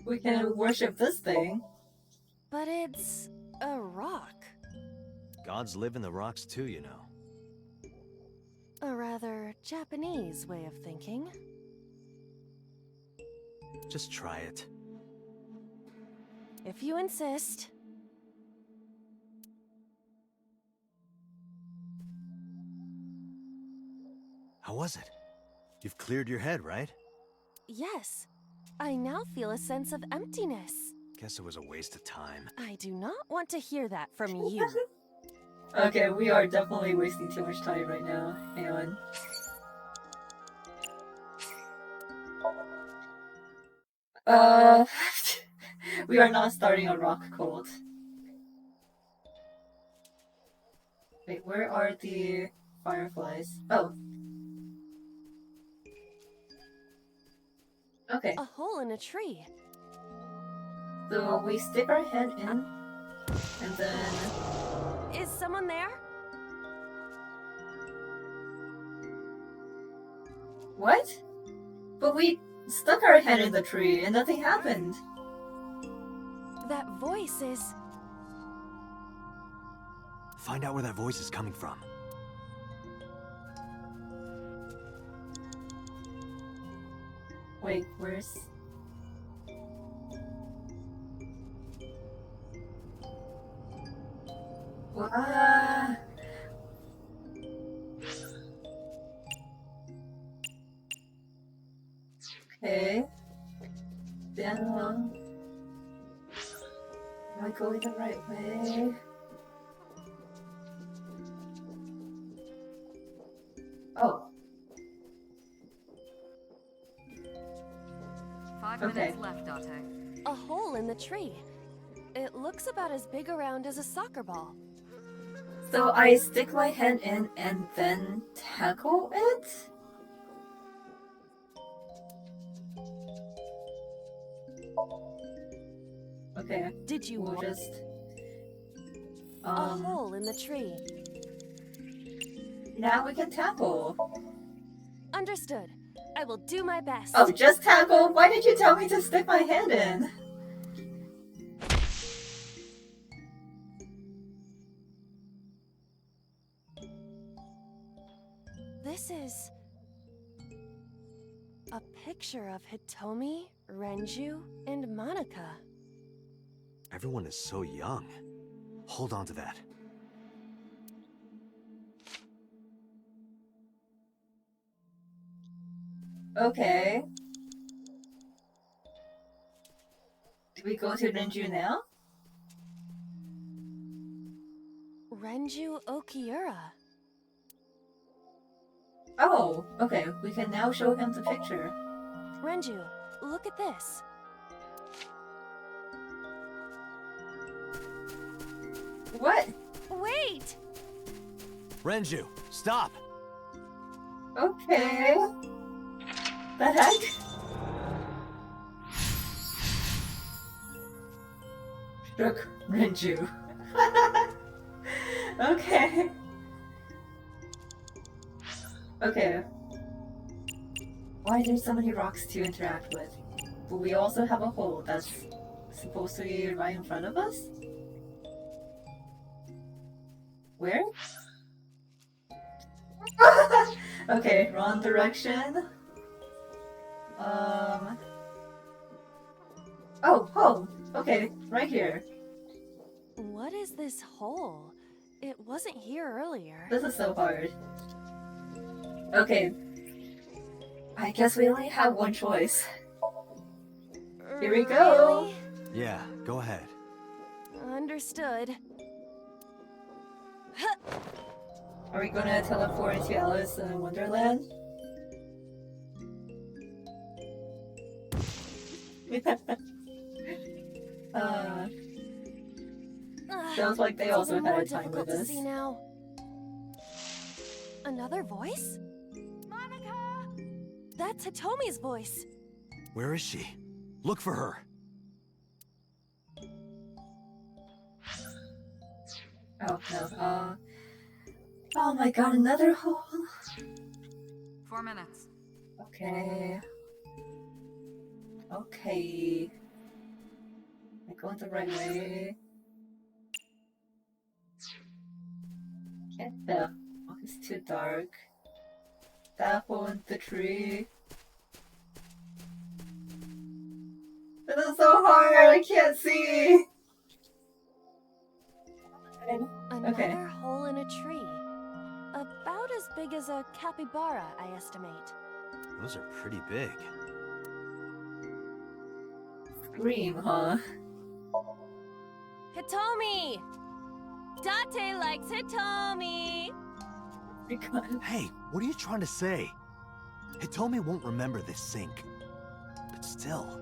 S1: We can worship this thing.
S11: But it's a rock.
S3: Gods live in the rocks too, you know.
S11: A rather Japanese way of thinking.
S3: Just try it.
S11: If you insist.
S3: How was it? You've cleared your head, right?
S11: Yes. I now feel a sense of emptiness.
S3: Guess it was a waste of time.
S11: I do not want to hear that from you.
S1: Okay, we are definitely wasting too much time right now. Hang on. We are not starting a rock cult. Wait, where are the fireflies? Oh. Okay.
S11: A hole in a tree.
S1: So we stick our head in, and then...
S11: Is someone there?
S1: What? But we stuck our head in the tree and nothing happened.
S11: That voice is...
S3: Find out where that voice is coming from.
S1: Wait, where's... Wow. Okay. Then, am I going the right way? Oh.
S9: 5
S1: Okay.
S9: minutes left, Date.
S11: a hole in the tree. It looks about as big around as a soccer ball.
S1: So I stick my head in and then tackle it? Okay.
S11: Did you
S1: We'll
S11: want
S1: just...
S11: a hole in the tree?
S1: Now we can tackle.
S11: Understood. I will do my best.
S1: Oh, just tackle? Why did you tell me to stick my hand in?
S11: This is a picture of Hitomi, Renju, and Monica.
S3: Everyone is so young. Hold on to that.
S1: Okay. Do we go to Renju now?
S11: Renju Okiura.
S1: Oh, okay. We can now show him the picture.
S11: Renju, look at this.
S1: What?
S11: Wait!
S3: Renju, stop!
S1: Okay. The heck? Shook Renju. Okay. Okay. Why are there so many rocks to interact with? But we also have a hole that's supposed to be right in front of us? Where? Okay, wrong direction. Oh, hole! Okay, right here.
S11: What is this hole? It wasn't here earlier.
S1: This is so hard. Okay. I guess we only have one choice. Here we go!
S11: Really?
S3: Yeah, go ahead.
S11: Understood.
S1: Are we gonna teleport to Alice in Wonderland? Sounds like they
S11: It's
S1: also
S11: even
S1: had
S11: more
S1: a time
S11: difficult
S1: with
S11: to
S1: this.
S11: see now. Another voice?
S8: Monica!
S11: That's Hitomi's voice.
S3: Where is she? Look for her.
S1: Oh no, oh my god, another hole!
S9: 4 minutes.
S1: Okay. Okay. Am I going the right way? Can't tell. Oh, it's too dark. That hole in the tree. This is so hard, I can't see!
S11: Another hole in a tree. About as big as a capybara, I estimate.
S3: Those are pretty big.
S1: Scream, huh?
S11: Hitomi! Date likes Hitomi!
S3: Hey, what are you trying to say? Hitomi won't remember this sink. But still.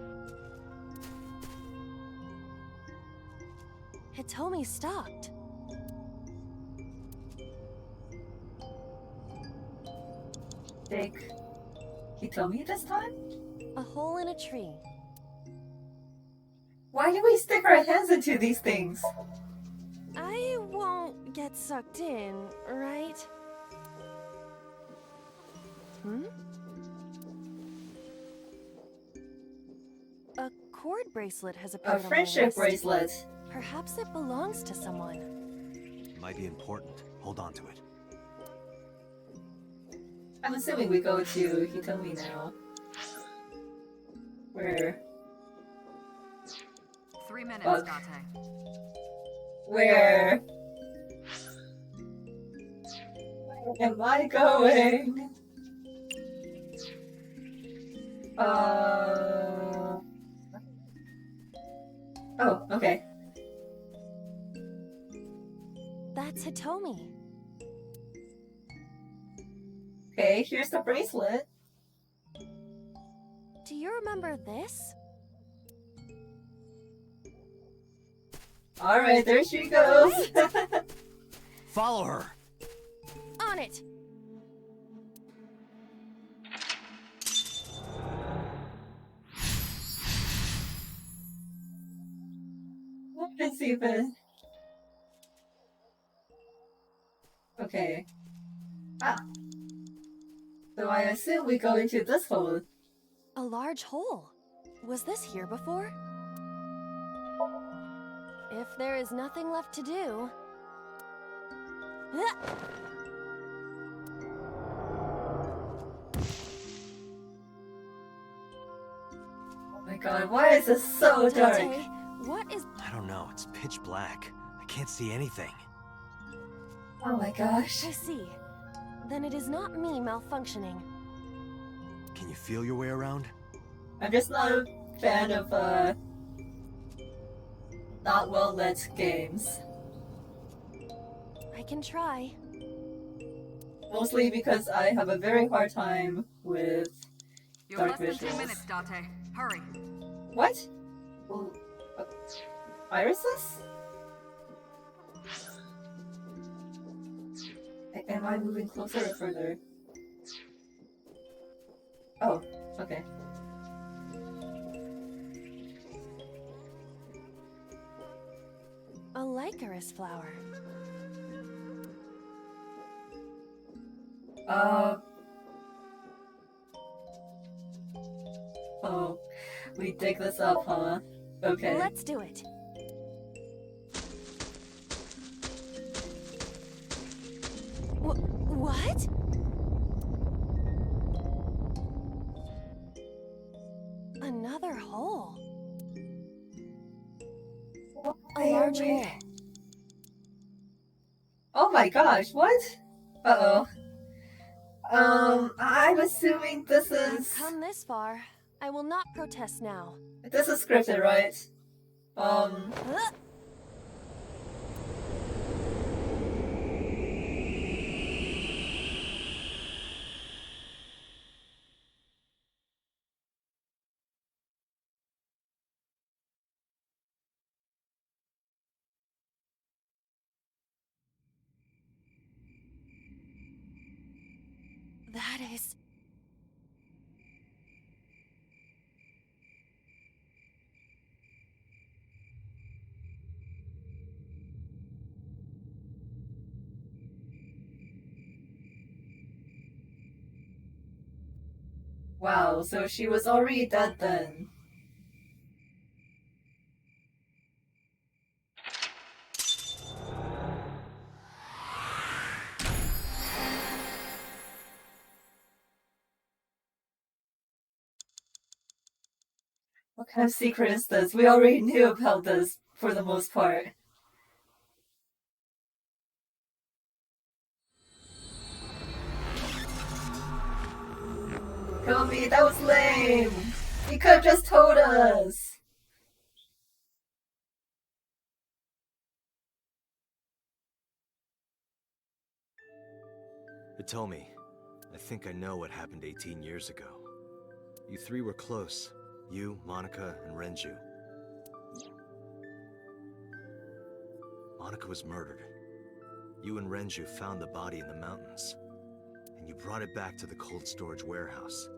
S11: Hitomi stopped.
S1: Jake, he told me this time?
S11: A hole in a tree.
S1: Why do we stick our hands into these things?
S11: I won't get sucked in, right? Hmm? A cord bracelet has appeared
S1: A
S11: on my
S1: friendship
S11: wrist.
S1: bracelet.
S11: Perhaps it belongs to someone.
S3: It might be important. Hold on to it.
S1: I'm assuming we go to Hitomi now. Where?
S9: 3 minutes,
S1: Fuck.
S9: Date.
S1: Where am I going? Oh, okay.
S11: That's Hitomi.
S1: Okay, here's the bracelet.
S11: Do you remember this?
S1: Alright, there she goes.
S3: Follow her!
S11: On it!
S1: What is even? Okay. Ah. So I assume we go into this hole.
S11: A large hole. Was this here before? If there is nothing left to do...
S1: Oh my god, why is this so dark?
S11: Date, what is...
S3: I don't know, it's pitch black. I can't see anything.
S1: Oh my gosh.
S11: I see. Then it is not me malfunctioning.
S3: Can you feel your way around?
S1: I'm just not a fan of, not well-lit games.
S11: I can try.
S1: Mostly because I have a very hard time with
S9: You're
S1: dark
S9: less than 2
S1: visuals.
S9: minutes, Date. Hurry.
S1: What? Well, irises? Am I moving closer or further? Oh, okay.
S11: A licorice flower.
S1: Oh, we dig this up, huh? Okay.
S11: Let's do it. What? Another hole. A large hole.
S1: Oh my gosh, what? Uh-oh. I'm assuming this
S11: I've
S1: is...
S11: come this far. I will not protest now.
S1: This is scripted, right?
S11: That is...
S1: Wow, so she was already dead then. What kind of secret is this? We already knew about this, for the most part. Kobe, that was lame! You could have just told us!
S3: Hitomi, I think I know what happened 18 years ago. You three were close. You, Monica, and Renju. Monica was murdered. You and Renju found the body in the mountains, and you brought it back to the cold storage warehouse.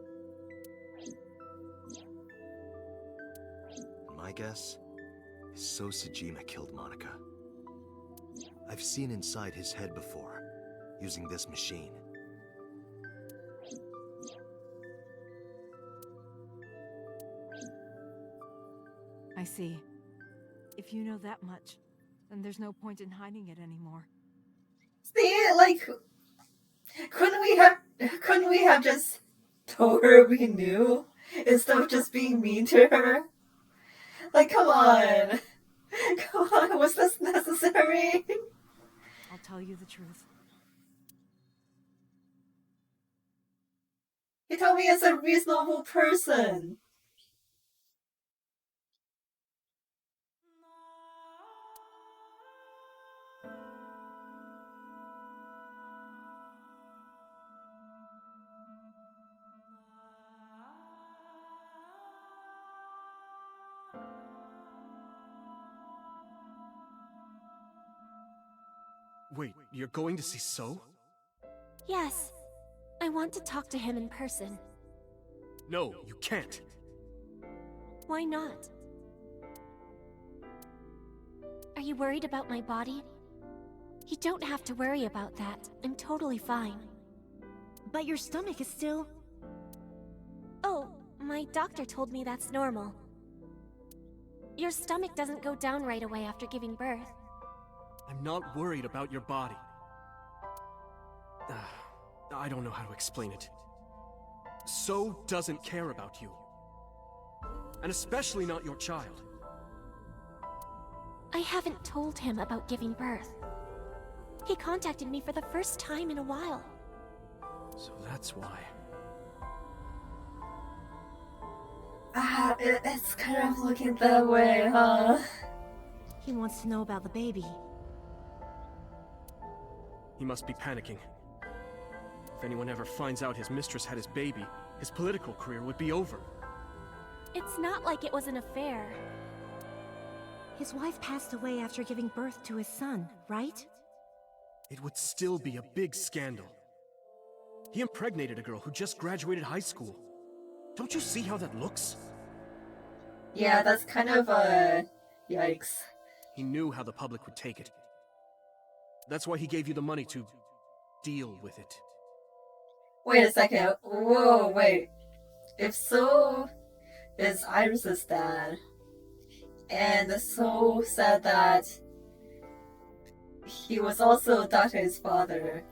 S3: My guess? So Sejima killed Monica. I've seen inside his head before, using this machine.
S2: I see. If you know that much, then there's no point in hiding it anymore.
S1: See, like, couldn't we have just told her we knew instead of just being mean to her? Like, come on. Come on, was this necessary?
S2: I'll tell you the truth.
S1: He told me as a reasonable person.
S12: Wait, you're going to see So?
S11: Yes. I want to talk to him in person.
S12: No, you can't.
S11: Why not? Are you worried about my body? You don't have to worry about that. I'm totally fine.
S8: But your stomach is still...
S11: Oh, my doctor told me that's normal. Your stomach doesn't go down right away after giving birth.
S12: I'm not worried about your body. I don't know how to explain it. So doesn't care about you. And especially not your child.
S11: I haven't told him about giving birth. He contacted me for the first time in a while.
S12: So that's why.
S1: It's kind of looking that way, huh?
S8: He wants to know about the baby.
S12: He must be panicking. If anyone ever finds out his mistress had his baby, his political career would be over.
S11: It's not like it was an affair.
S8: His wife passed away after giving birth to his son, right?
S12: It would still be a big scandal. He impregnated a girl who just graduated high school. Don't you see how that looks?
S1: Yeah, that's kind of, yikes.
S12: He knew how the public would take it. That's why he gave you the money to deal with it.
S1: Wait a second. Whoa, wait. If So is Iris's dad, and So said that he was also Date's father,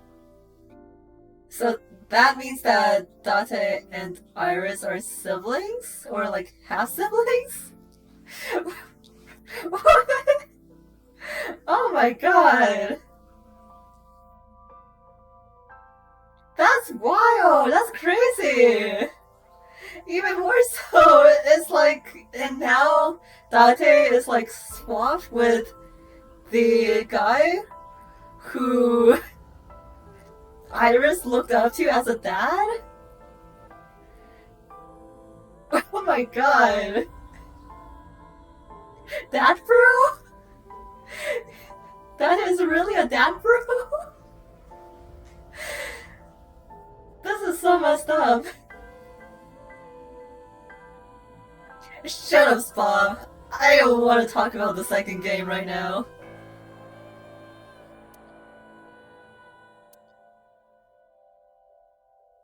S1: so that means that Date and Iris are siblings? Or like half-siblings? What? Oh my god! That's wild! That's crazy! Even more so, it's like, and now Date is like swapped with the guy who Iris looked up to as a dad? Oh my god. Dad bro? That is really a dad bro? This is so messed up. Shut up, Spawn. I don't want to talk about the second game right now.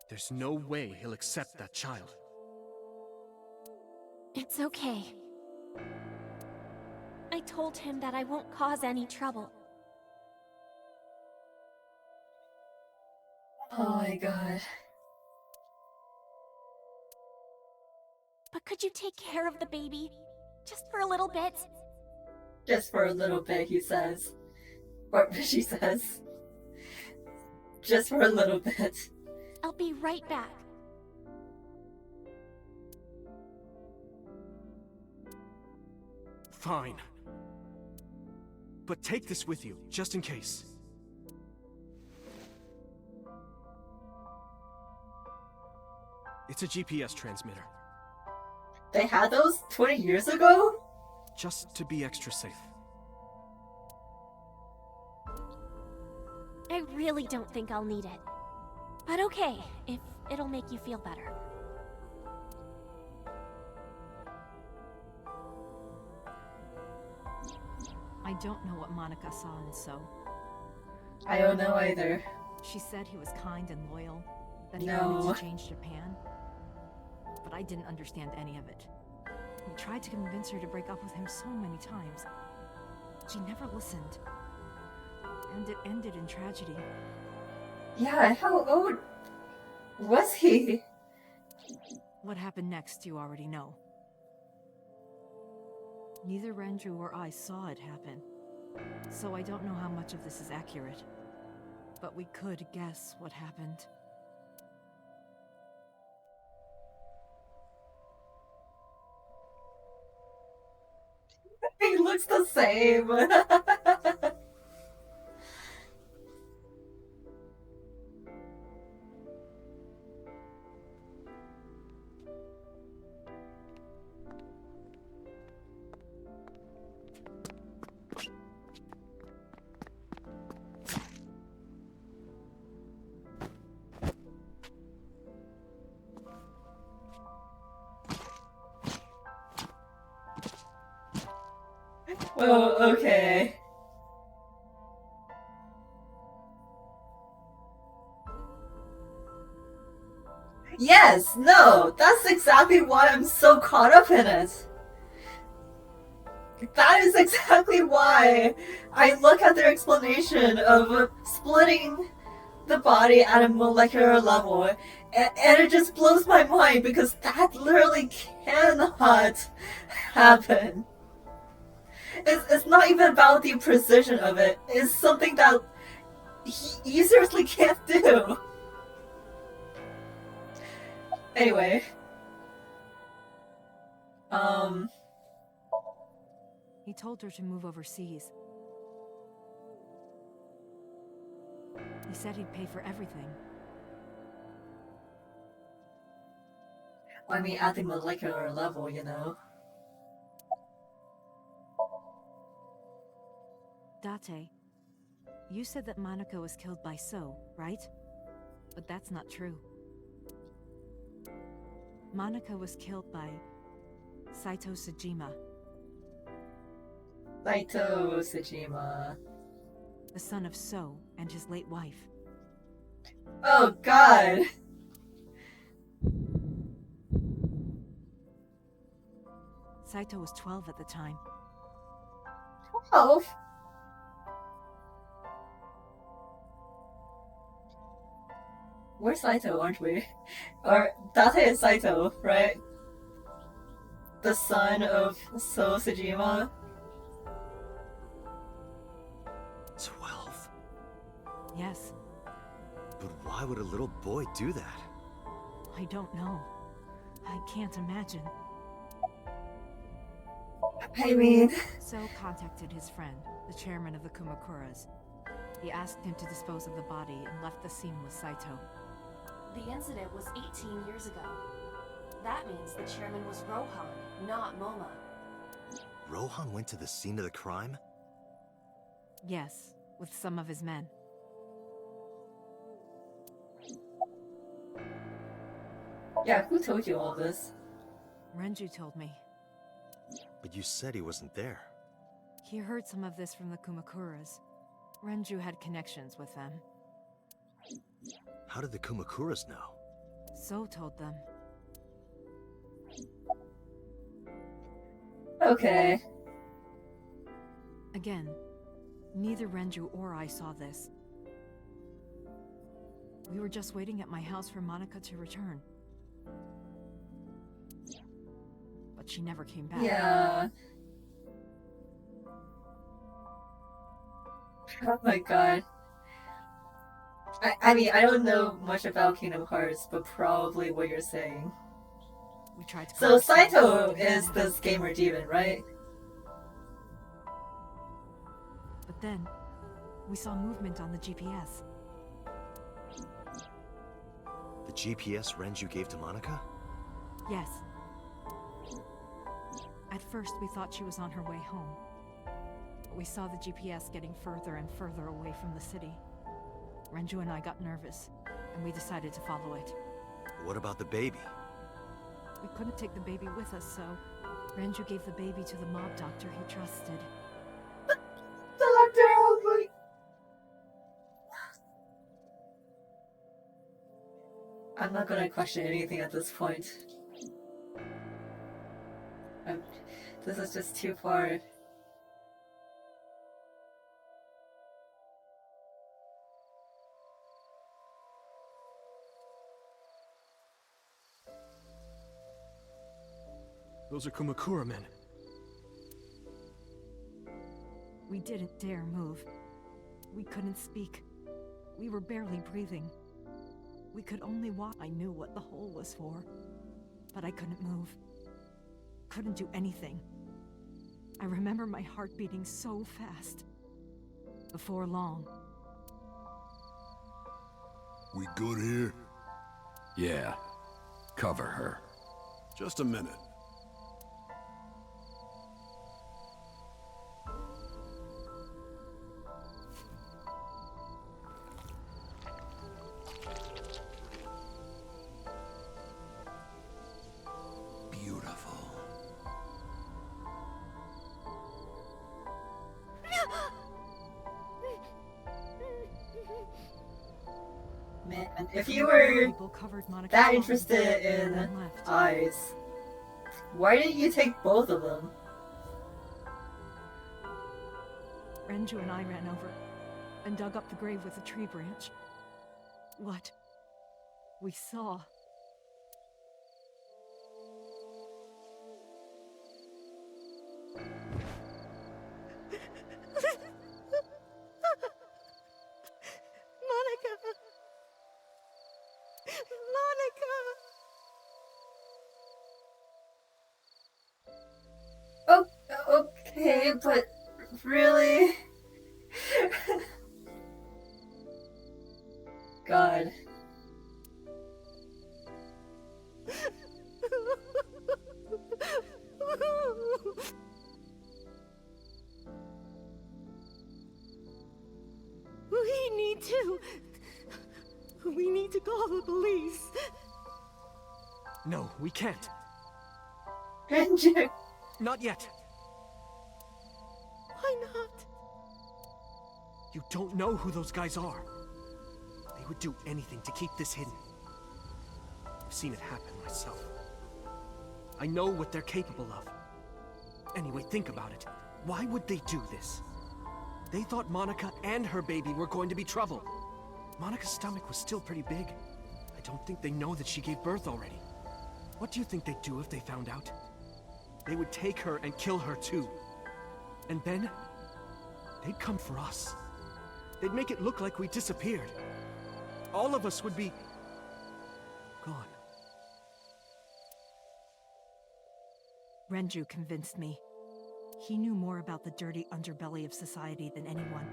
S12: There's no way he'll accept that child.
S11: It's okay. I told him that I won't cause any trouble.
S1: Oh my god.
S11: But could you take care of the baby? Just for a little bit?
S1: Just for a little bit, he says. Or she says. Just for a little bit.
S11: I'll be right back.
S12: Fine. But take this with you, just in case. It's a GPS transmitter.
S1: They had those 20 years ago?
S12: Just to be extra safe.
S11: I really don't think I'll need it. But okay, if it'll make you feel better.
S2: I don't know what Monica saw in So.
S1: I don't know either.
S2: She said he was kind and loyal, that he
S1: No.
S2: wanted to change Japan. But I didn't understand any of it. We tried to convince her to break up with him so many times. She never listened. And it ended in tragedy.
S1: Yeah, how old was he?
S2: What happened next, you already know. Neither Renju or I saw it happen, so I don't know how much of this is accurate. But we could guess what happened.
S1: He looks the same. Oh, okay. Yes, no, that's exactly why I'm so caught up in it. That is exactly why I look at their explanation of splitting the body at a molecular level, and it just blows my mind because that literally cannot happen. It's not even about the precision of it. It's something that you seriously can't do. Anyway.
S2: He told her to move overseas. He said he'd pay for everything.
S1: I mean, at the molecular level, you know.
S2: Date, you said that Monica was killed by So, right? But that's not true. Monica was killed by Saito Sejima.
S1: Saito Sejima.
S2: The son of So and his late wife.
S1: Oh god!
S2: Saito was 12 at the time.
S1: 12? We're Saito, aren't we? Or Date is Saito, right? The son of So Sejima.
S3: 12?
S2: Yes.
S3: But why would a little boy do that?
S2: I don't know. I can't imagine.
S1: I mean...
S2: So contacted his friend, the chairman of the Kumakuras. He asked him to dispose of the body and left the scene with Saito.
S5: The incident was 18 years ago. That means the chairman was Rohan, not Moma.
S3: Rohan went to the scene of the crime?
S2: Yes, with some of his men.
S1: Yeah, who told you all this?
S2: Renju told me.
S3: But you said he wasn't there.
S2: He heard some of this from the Kumakuras. Renju had connections with them.
S3: How did the Kumakuras know?
S2: So told them.
S1: Okay.
S2: Again, neither Renju or I saw this. We were just waiting at my house for Monica to return. But she never came back.
S1: Yeah. Oh my god. I mean, I don't know much about Kingdom Hearts, but probably what you're saying.
S2: We tried to
S1: So Saito is this gamer demon, right?
S2: But then, we saw movement on the GPS.
S3: The GPS Renju gave to Monica?
S2: Yes. At first, we thought she was on her way home. But we saw the GPS getting further and further away from the city. Renju and I got nervous, and we decided to follow it.
S3: What about the baby?
S2: We couldn't take the baby with us, so Renju gave the baby to the mob doctor he trusted.
S1: I'm not gonna question anything at this point. This is just too far.
S12: Those are Kumakura men.
S2: We didn't dare move. We couldn't speak. We were barely breathing. We could only walk. I knew what the hole was for, but I couldn't move. Couldn't do anything. I remember my heart beating so fast. Before long.
S13: We good here?
S14: Yeah. Cover her.
S13: Just a minute.
S14: Beautiful.
S1: Man, if you were that interested in eyes, why didn't you take both of them?
S2: Renju and I ran over and dug up the grave with a tree branch. What we saw.
S1: Oh, okay, but really? God.
S8: We need to call the police.
S12: No, we can't.
S1: Renju.
S12: Not yet.
S8: Why not?
S12: You don't know who those guys are. They would do anything to keep this hidden. I've seen it happen myself. I know what they're capable of. Anyway, think about it. Why would they do this? They thought Monica and her baby were going to be trouble. Monica's stomach was still pretty big. I don't think they know that she gave birth already. What do you think they'd do if they found out? They would take her and kill her too. And then, they'd come for us. They'd make it look like we disappeared. All of us would be gone.
S2: Renju convinced me. He knew more about the dirty underbelly of society than anyone.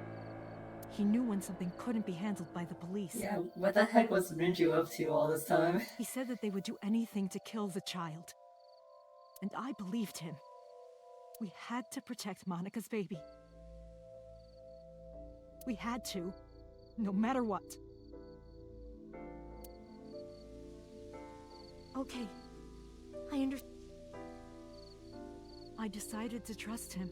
S2: He knew when something couldn't be handled by the police.
S1: Yeah, what the heck was Renju up to all this time?
S2: He said that they would do anything to kill the child. And I believed him. We had to protect Monica's baby. We had to, no matter what.
S8: Okay, I understand.
S2: I decided to trust him.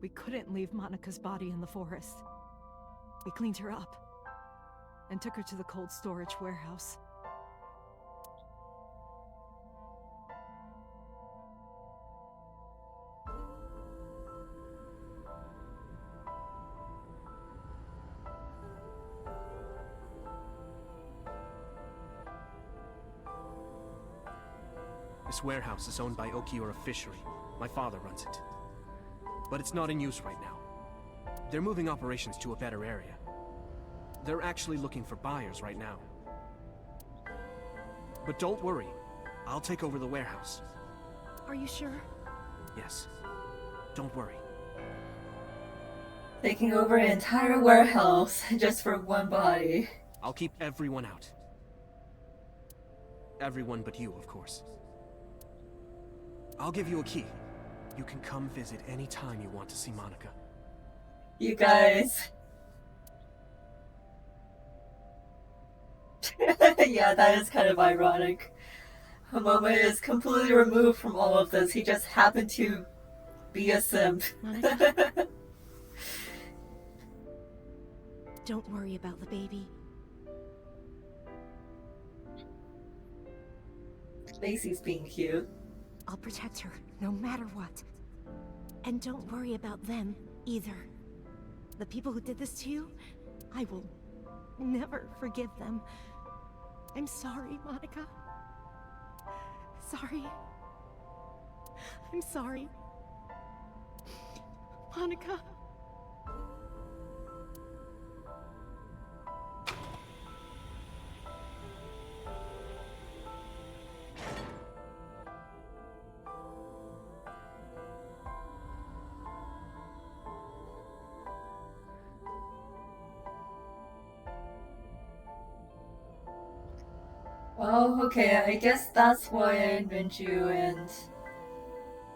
S2: We couldn't leave Monica's body in the forest. We cleaned her up and took her to the cold storage warehouse.
S12: This warehouse is owned by Okiura Fishery. My father runs it. But it's not in use right now. They're moving operations to a better area. They're actually looking for buyers right now. But don't worry, I'll take over the warehouse.
S8: Are you sure?
S12: Yes. Don't worry.
S1: Taking over an entire warehouse just for one body.
S12: I'll keep everyone out. Everyone but you, of course. I'll give you a key. You can come visit any time you want to see Monica.
S1: You guys. Yeah, that is kind of ironic. Momo is completely removed from all of this. He just happened to Be a simp.
S8: Monica? Don't worry about the baby.
S1: Lacey's being cute.
S8: I'll protect her, no matter what. And don't worry about them, either. The people who did this to you, I will never forgive them. I'm sorry, Monica. Sorry. I'm sorry. Monica.
S1: Well, okay, I guess that's why Minju and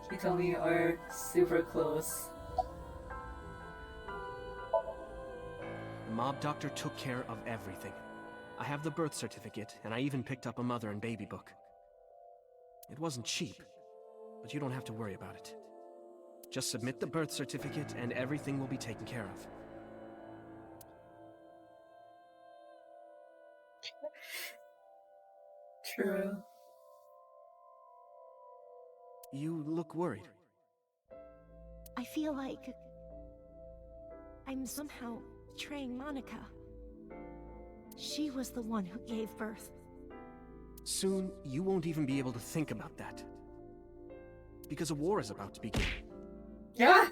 S1: Hitomi are super close.
S12: The mob doctor took care of everything. I have the birth certificate, and I even picked up a mother and baby book. It wasn't cheap, but you don't have to worry about it. Just submit the birth certificate and everything will be taken care of.
S1: True.
S12: You look worried.
S8: I feel like I'm somehow betraying Monica. She was the one who gave birth.
S12: Soon, you won't even be able to think about that. Because a war is about to begin.
S1: Yeah?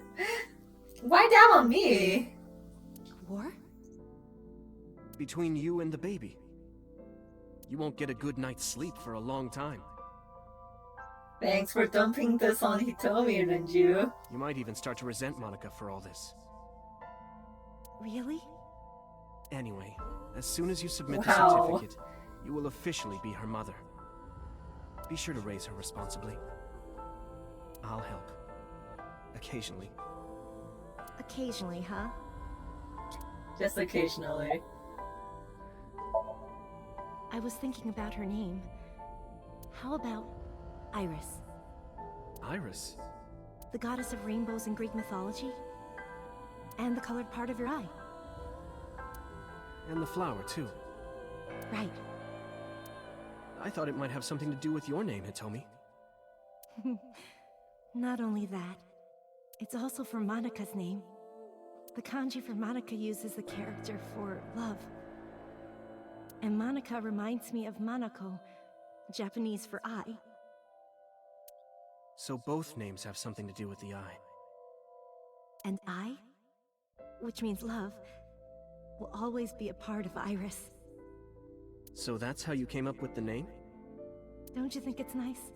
S1: Why down on me?
S8: War?
S12: Between you and the baby. You won't get a good night's sleep for a long time.
S1: Thanks for dumping this on Hitomi, Minju.
S12: You might even start to resent Monica for all this.
S8: Really?
S12: Anyway, as soon as you submit
S1: Wow.
S12: the certificate, you will officially be her mother. Be sure to raise her responsibly. I'll help. Occasionally.
S8: Occasionally, huh?
S1: Just occasionally.
S8: I was thinking about her name. How about Iris?
S12: Iris?
S8: The goddess of rainbows in Greek mythology? And the colored part of your eye.
S12: And the flower, too.
S8: Right.
S12: I thought it might have something to do with your name, Hitomi.
S8: Not only that, it's also for Monica's name. The kanji for Monica uses the character for love. And Monica reminds me of Manako, Japanese for eye.
S12: So both names have something to do with the eye.
S8: And I, which means love, will always be a part of Iris.
S12: So that's how you came up with the name?
S8: Don't you think it's nice?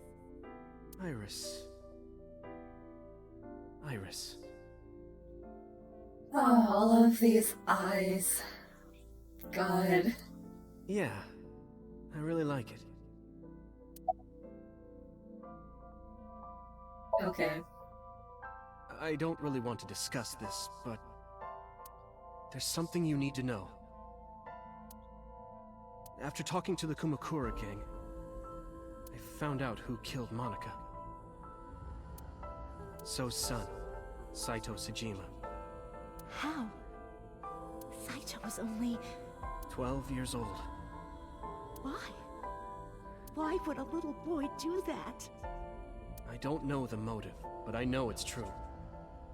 S12: Iris. Iris.
S1: Oh, all of these eyes. God.
S12: Yeah, I really like it.
S1: Okay.
S12: I don't really want to discuss this, but there's something you need to know. After talking to the Kumakura gang, I found out who killed Monica. So's son, Saito Sejima.
S8: How? Saito was only
S12: 12 years old.
S8: Why? Why would a little boy do that?
S12: I don't know the motive, but I know it's true.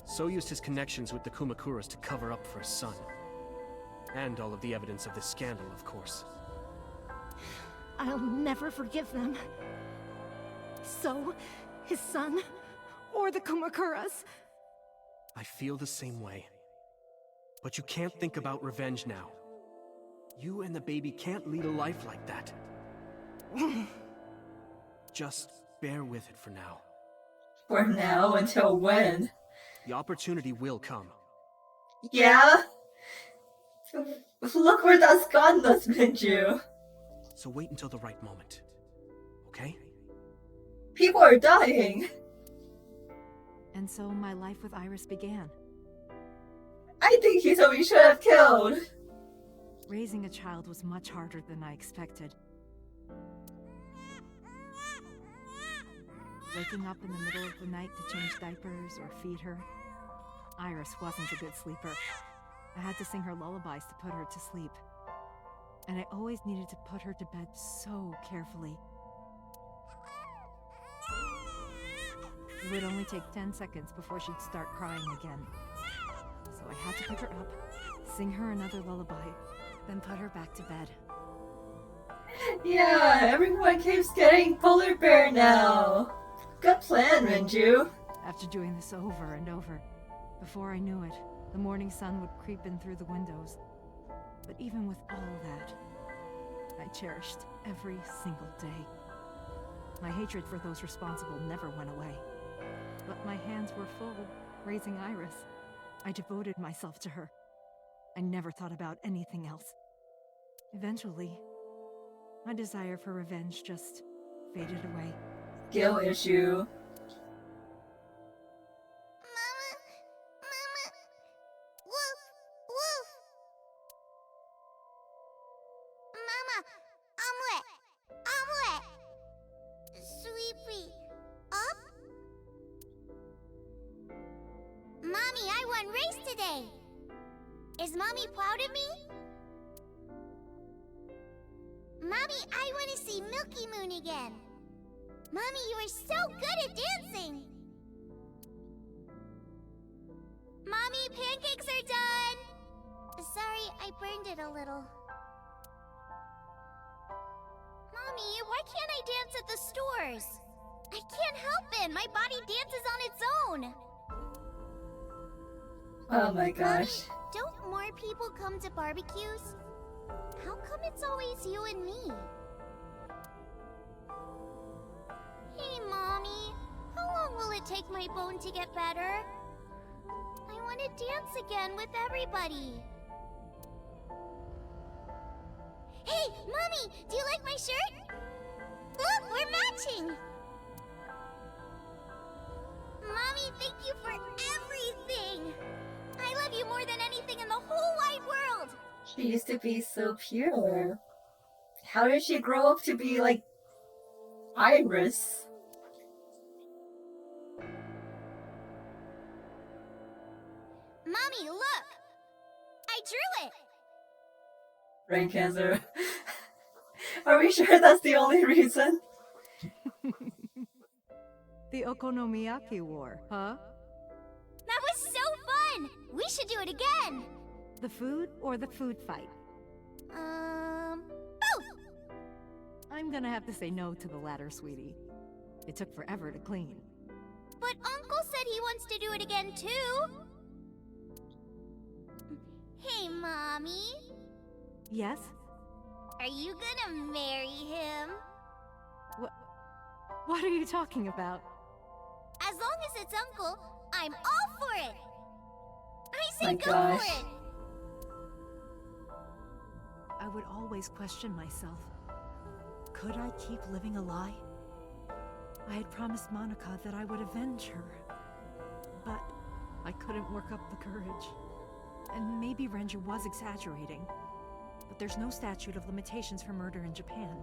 S12: So used his connections with the Kumakuras to cover up for his son. And all of the evidence of this scandal, of course.
S8: I'll never forgive them. So, his son, or the Kumakuras.
S12: I feel the same way. But you can't think about revenge now. You and the baby can't lead a life like that. Just bear with it for now.
S1: For now, until when?
S12: The opportunity will come.
S1: Yeah? Look where that's gotten us, Minju.
S12: So wait until the right moment. Okay?
S1: People are dying.
S2: And so my life with Iris began.
S1: I think Hitomi should have killed.
S2: Raising a child was much harder than I expected. waking up in the middle of the night to change diapers or feed her. Iris wasn't a good sleeper. I had to sing her lullabies to put her to sleep. And I always needed to put her to bed so carefully. It would only take 10 seconds before she'd start crying again. So I had to pick her up, sing her another lullaby, then put her back to bed.
S1: Yeah, everyone keeps getting polar bear now. Good plan, Renju.
S2: After doing this over and over, before I knew it, the morning sun would creep in through the windows. But even with all that, I cherished every single day. My hatred for those responsible never went away. But my hands were full, raising Iris. I devoted myself to her. I never thought about anything else. Eventually, my desire for revenge just faded away.
S1: Guilt issue.
S15: Mommy, I won race today! Is Mommy proud of me? Mommy, I want to see Milky Moon again! Mommy, you are so good at dancing! Mommy, pancakes are done! Sorry, I burned it a little. Mommy, why can't I dance at the stores? I can't help it! My body dances on its own!
S1: Oh my gosh.
S15: Mommy, don't more people come to barbecues? How come it's always you and me? Hey, Mommy. How long will it take my bone to get better? I want to dance again with everybody. Hey, Mommy! Do you like my shirt? Look, we're matching! Mommy, thank you for everything! I love you more than anything in the whole wide world!
S1: She used to be so pure. How did she grow up to be like Iris?
S15: Mommy, look! I drew it!
S1: Brain cancer. Are we sure that's the only reason?
S2: The Okonomiyaki War, huh?
S15: That was so fun! We should do it again!
S2: The food or the food fight?
S15: Both!
S2: I'm gonna have to say no to the latter, sweetie. It took forever to clean.
S15: But Uncle said he wants to do it again too! Hey, Mommy.
S2: Yes?
S15: Are you gonna marry him?
S2: What are you talking about?
S15: As long as it's Uncle, I'm all for it! I say
S1: My
S15: go
S1: gosh.
S15: for it!
S2: I would always question myself. Could I keep living a lie? I had promised Monica that I would avenge her. But I couldn't work up the courage. And maybe Renju was exaggerating. But there's no statute of limitations for murder in Japan.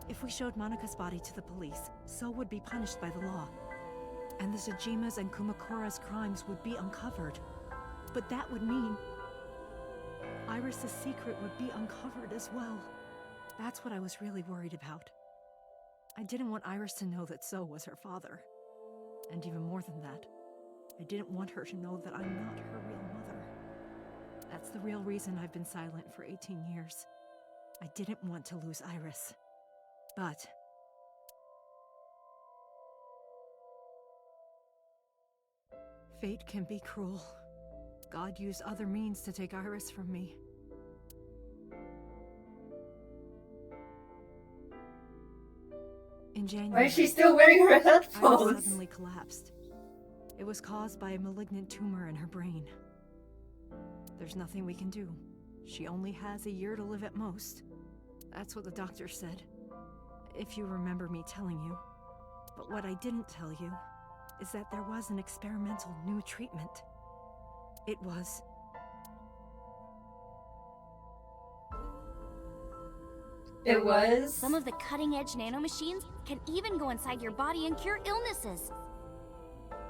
S2: If we showed Monica's body to the police, so would be punished by the law. And the Tsujima's and Kumakura's crimes would be uncovered. But that would mean Iris' secret would be uncovered as well. That's what I was really worried about. I didn't want Iris to know that So was her father. And even more than that, I didn't want her to know that I'm not her real mother. That's the real reason I've been silent for 18 years. I didn't want to lose Iris. But fate can be cruel. God used other means to take Iris from me. In January,
S1: Why is she still wearing her
S2: Iris
S1: headphones?
S2: suddenly collapsed. It was caused by a malignant tumor in her brain. There's nothing we can do. She only has a year to live at most. That's what the doctor said. If you remember me telling you. But what I didn't tell you is that there was an experimental new treatment. It was...
S1: It was?
S15: Some of the cutting-edge nanomachines can even go inside your body and cure illnesses.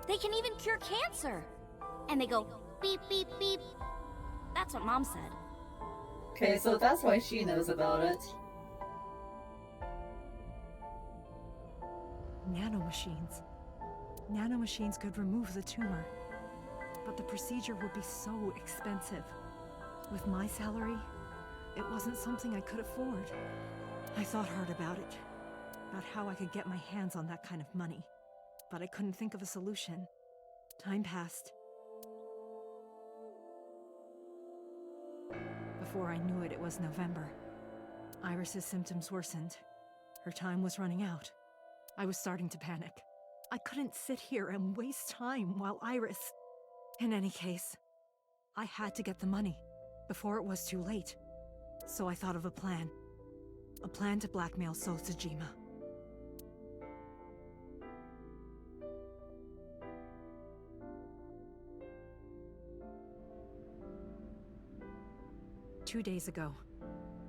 S15: They can even cure cancer. And they go beep, beep, beep. That's what Mom said.
S1: Okay, so that's why she knows about it.
S2: Nanomachines. Nanomachines could remove the tumor. But the procedure would be so expensive. With my salary, it wasn't something I could afford. I thought hard about it. About how I could get my hands on that kind of money. But I couldn't think of a solution. Time passed. Before I knew it, it was November. Iris's symptoms worsened. Her time was running out. I was starting to panic. I couldn't sit here and waste time while Iris... In any case, I had to get the money before it was too late. So I thought of a plan. A plan to blackmail Sosajima. Two days ago,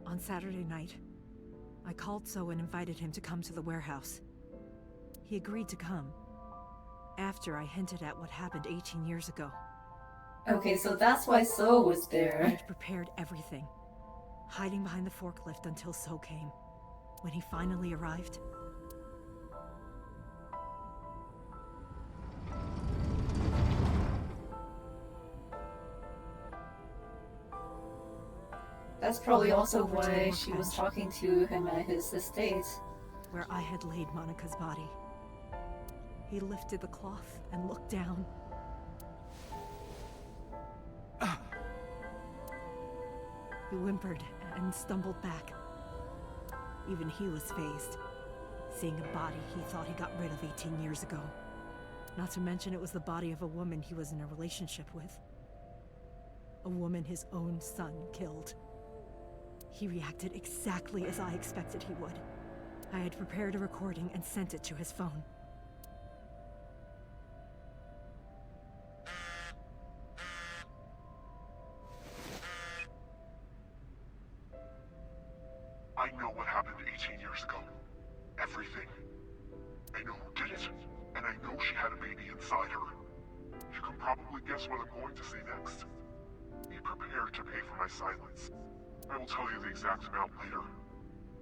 S2: on Saturday night, I called So and invited him to come to the warehouse. He agreed to come, after I hinted at what happened 18 years ago.
S1: Okay, so that's why So was there.
S2: I had prepared everything, hiding behind the forklift until So came. When he finally arrived...
S1: That's probably also why she was talking to him at his estate.
S2: Where I had laid Monica's body. He lifted the cloth and looked down. He whimpered and stumbled back. Even he was fazed, seeing a body he thought he got rid of 18 years ago. Not to mention it was the body of a woman he was in a relationship with. A woman his own son killed. He reacted exactly as I expected he would. I had prepared a recording and sent it to his phone.
S16: I know what happened 18 years ago. Everything. I know who did it, and I know she had a baby inside her. You can probably guess what I'm going to say next. Be prepared to pay for my silence. I will tell you the exact amount later.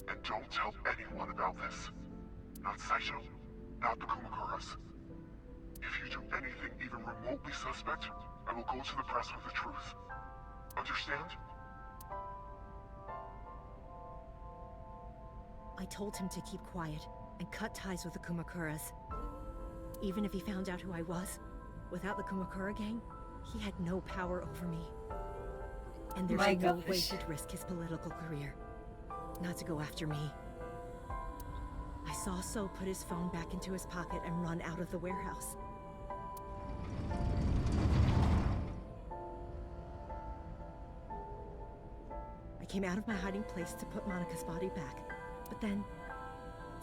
S16: And don't tell anyone about this. Not Saito, not the Kumakuras. If you do anything even remotely suspect, I will go to the press with the truth. Understand?
S8: I told him to keep quiet and cut ties with the Kumakuras. Even if he found out who I was, without the Kumakura gang, he had no power over me. And there's no way he'd risk his political career. Not to go after me. I saw So put his phone back into his pocket and run out of the warehouse. I came out of my hiding place to put Monica's body back, but then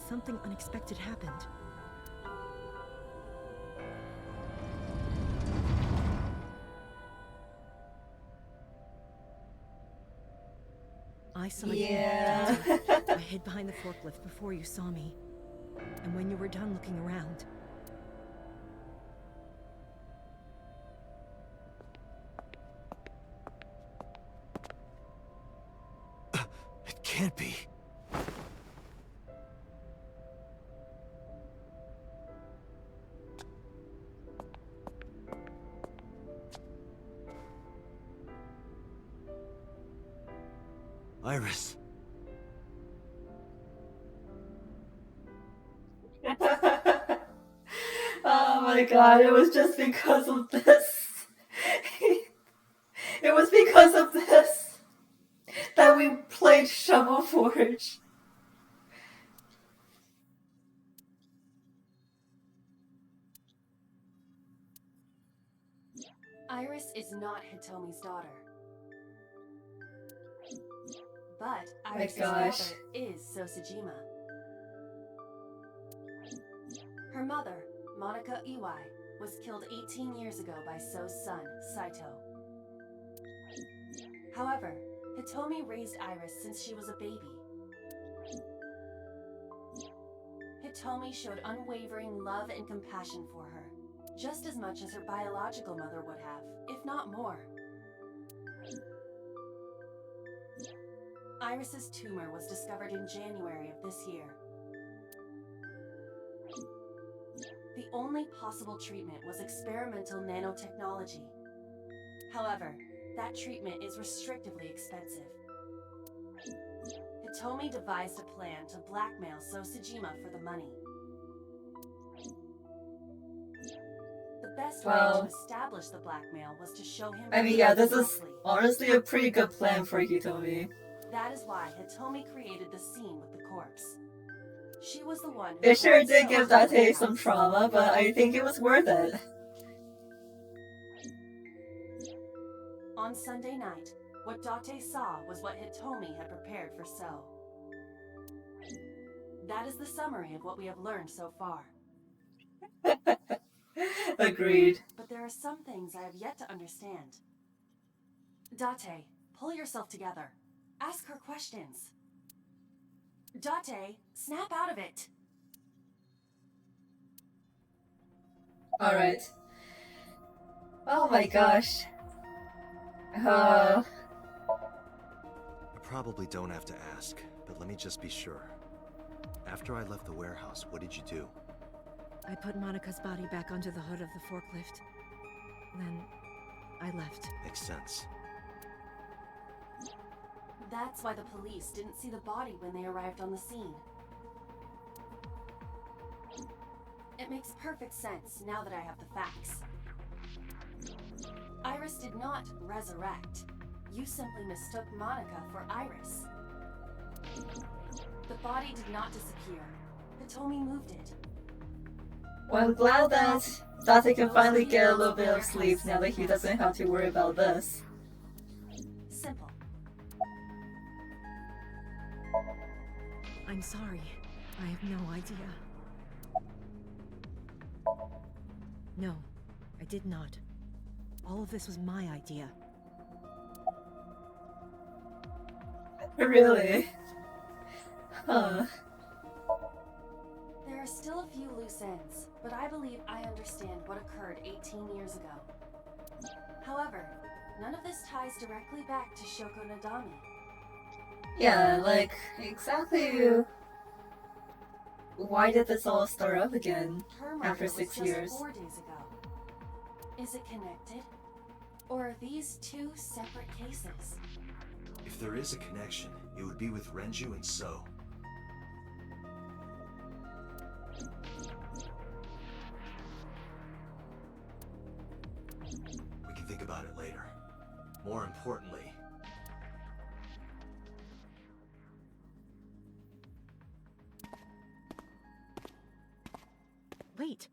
S8: something unexpected happened. I saw you. I hid behind the forklift before you saw me. And when you were done looking around...
S3: It can't be. Iris.
S1: Oh my god, it was just because of this. It was because of this that we played Shovel Forge.
S5: Iris is not Hitomi's daughter. But Iris' father is Sosajima. Her mother, Monica Iwai, was killed 18 years ago by So's son, Saito. However, Hitomi raised Iris since she was a baby. Hitomi showed unwavering love and compassion for her, just as much as her biological mother would have, if not more. Iris's tumor was discovered in January of this year. The only possible treatment was experimental nanotechnology. However, that treatment is restrictively expensive. Hitomi devised a plan to blackmail Sosajima for the money. The best way to establish the blackmail was to show him.
S1: I mean, yeah, this is honestly a pretty good plan for Hitomi.
S5: That is why Hitomi created the scene with the corpse. She was the one who
S1: It sure did give Date some trauma, but I think it was worth it.
S5: On Sunday night, what Date saw was what Hitomi had prepared for So. That is the summary of what we have learned so far.
S1: Agreed.
S5: But there are some things I have yet to understand. Date, pull yourself together. Ask her questions. Date, snap out of it.
S1: Alright. Oh my gosh.
S3: I probably don't have to ask, but let me just be sure. After I left the warehouse, what did you do?
S2: I put Monica's body back onto the hood of the forklift. Then I left.
S3: Makes sense.
S5: That's why the police didn't see the body when they arrived on the scene. It makes perfect sense now that I have the facts. Iris did not resurrect. You simply mistook Monica for Iris. The body did not disappear. Hitomi moved it.
S1: Well, I'm glad that Date can finally get a little bit of sleep now that he doesn't have to worry about this.
S5: Simple.
S2: I'm sorry. I have no idea. No, I did not. All of this was my idea.
S1: Really? Huh.
S5: There are still a few loose ends, but I believe I understand what occurred 18 years ago. However, none of this ties directly back to Shoko Nadami.
S1: Yeah, like, exactly why did this all start up again after 6 years?
S5: 4 days ago. Is it connected? Or are these two separate cases?
S3: If there is a connection, it would be with Renju and So. We can think about it later. More importantly...
S2: Wait.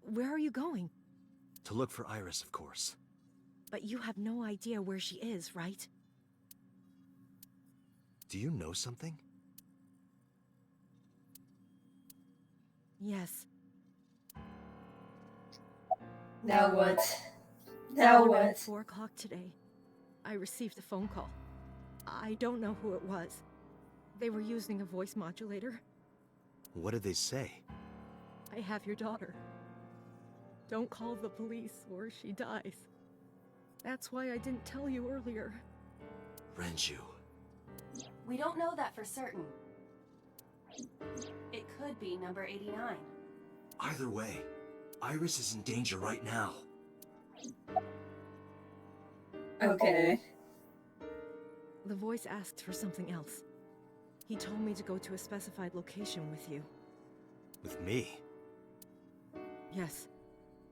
S2: Where are you going?
S3: To look for Iris, of course.
S2: But you have no idea where she is, right?
S3: Do you know something?
S2: Yes.
S1: Now what? Now what?
S2: At 4 o'clock today, I received a phone call. I don't know who it was. They were using a voice modulator.
S3: What did they say?
S2: I have your daughter. Don't call the police or she dies. That's why I didn't tell you earlier.
S3: Renju.
S5: We don't know that for certain. It could be number 89.
S3: Either way, Iris is in danger right now.
S1: Okay.
S2: The voice asked for something else. He told me to go to a specified location with you.
S3: With me?
S2: Yes.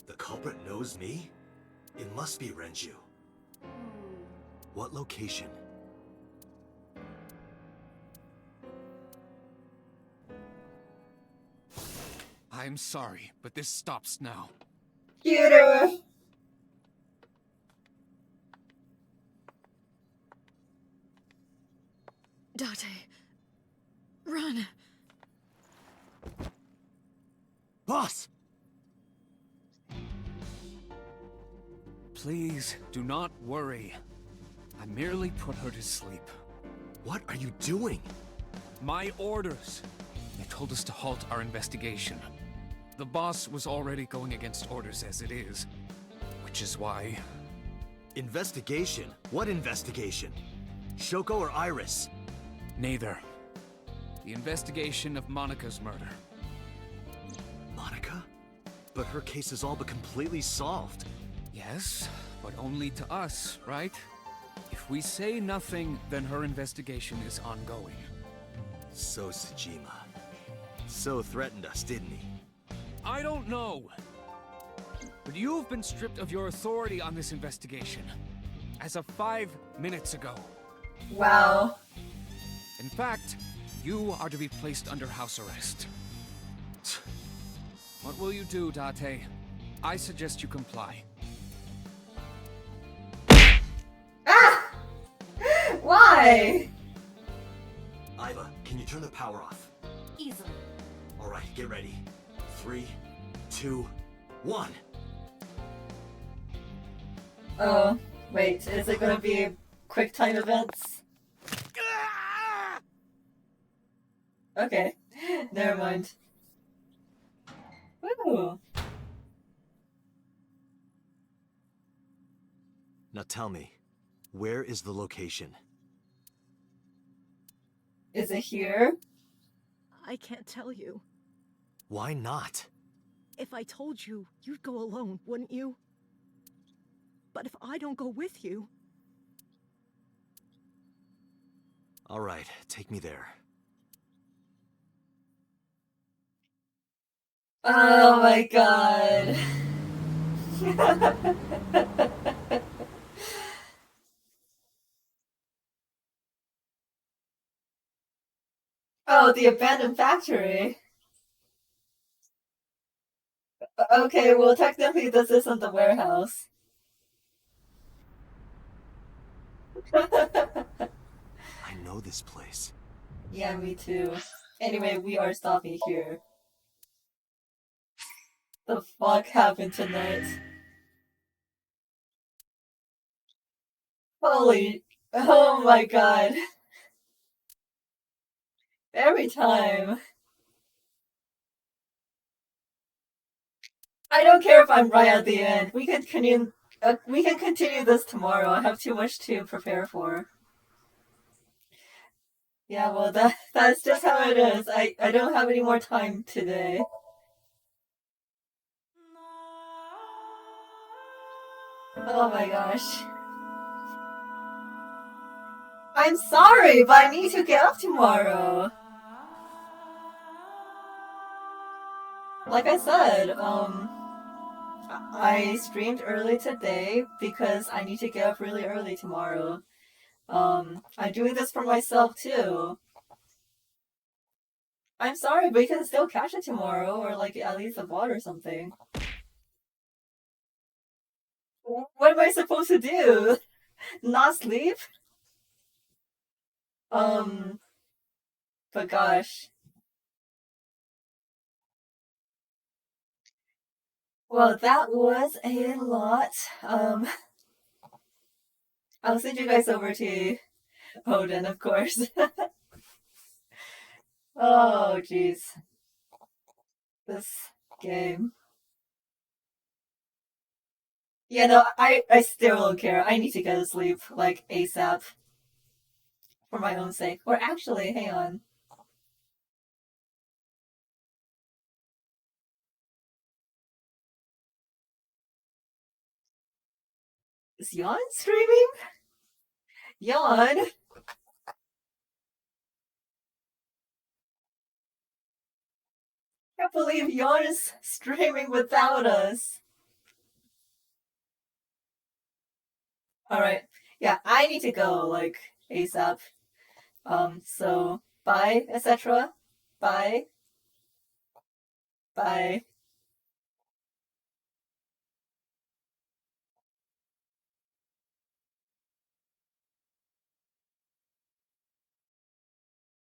S3: The culprit knows me? It must be Renju. What location?
S10: I'm sorry, but this stops now.
S1: Cuter!
S9: Date. Run!
S3: Boss!
S10: Please, do not worry. I merely put her to sleep.
S3: What are you doing?
S10: My orders. They told us to halt our investigation. The boss was already going against orders as it is, which is why...
S3: Investigation? What investigation? Shoko or Iris?
S10: Neither. The investigation of Monika's murder.
S3: Monika? But her case is all but completely solved.
S10: Yes, but only to us, right? If we say nothing, then her investigation is ongoing.
S3: So Tsujima. So threatened us, didn't he?
S10: I don't know. But you've been stripped of your authority on this investigation. As of 5 minutes ago.
S1: Wow.
S10: In fact, you are to be placed under house arrest. What will you do, Date? I suggest you comply.
S1: Ah! Why?
S3: Iva, can you turn the power off?
S5: Easily.
S3: Alright, get ready. 3, 2, 1.
S1: Oh, wait, is it gonna be quick time events? Okay, never mind. Ooh.
S3: Now tell me, where is the location?
S1: Is it here?
S8: I can't tell you.
S3: Why not?
S8: If I told you, you'd go alone, wouldn't you? But if I don't go with you...
S3: Alright, take me there.
S1: Oh my god. Oh, the abandoned factory. Okay, well technically this isn't the warehouse.
S3: I know this place.
S1: Yeah, me too. Anyway, we are stopping here. The fuck happened tonight? Holy... Oh my god. Every time. I don't care if I'm right at the end. We can continue this tomorrow. I have too much to prepare for. Yeah, well that's just how it is. I don't have any more time today. Oh my gosh. I'm sorry, but I need to get up tomorrow. Like I said, I streamed early today because I need to get up really early tomorrow. I'm doing this for myself too. I'm sorry, but you can still catch it tomorrow, or like at least a VOD or something. What am I supposed to do? Not sleep? But gosh. Well, that was a lot. I'll send you guys over to Odin, of course. Oh, jeez. This game. Yeah, no, I still don't care. I need to go to sleep, like, ASAP. For my own sake. Or actually, hang on. Is Yawn streaming? Yawn? Can't believe Yawn is streaming without us. Alright. Yeah, I need to go, like, ASAP. So, bye, etc. Bye. Bye.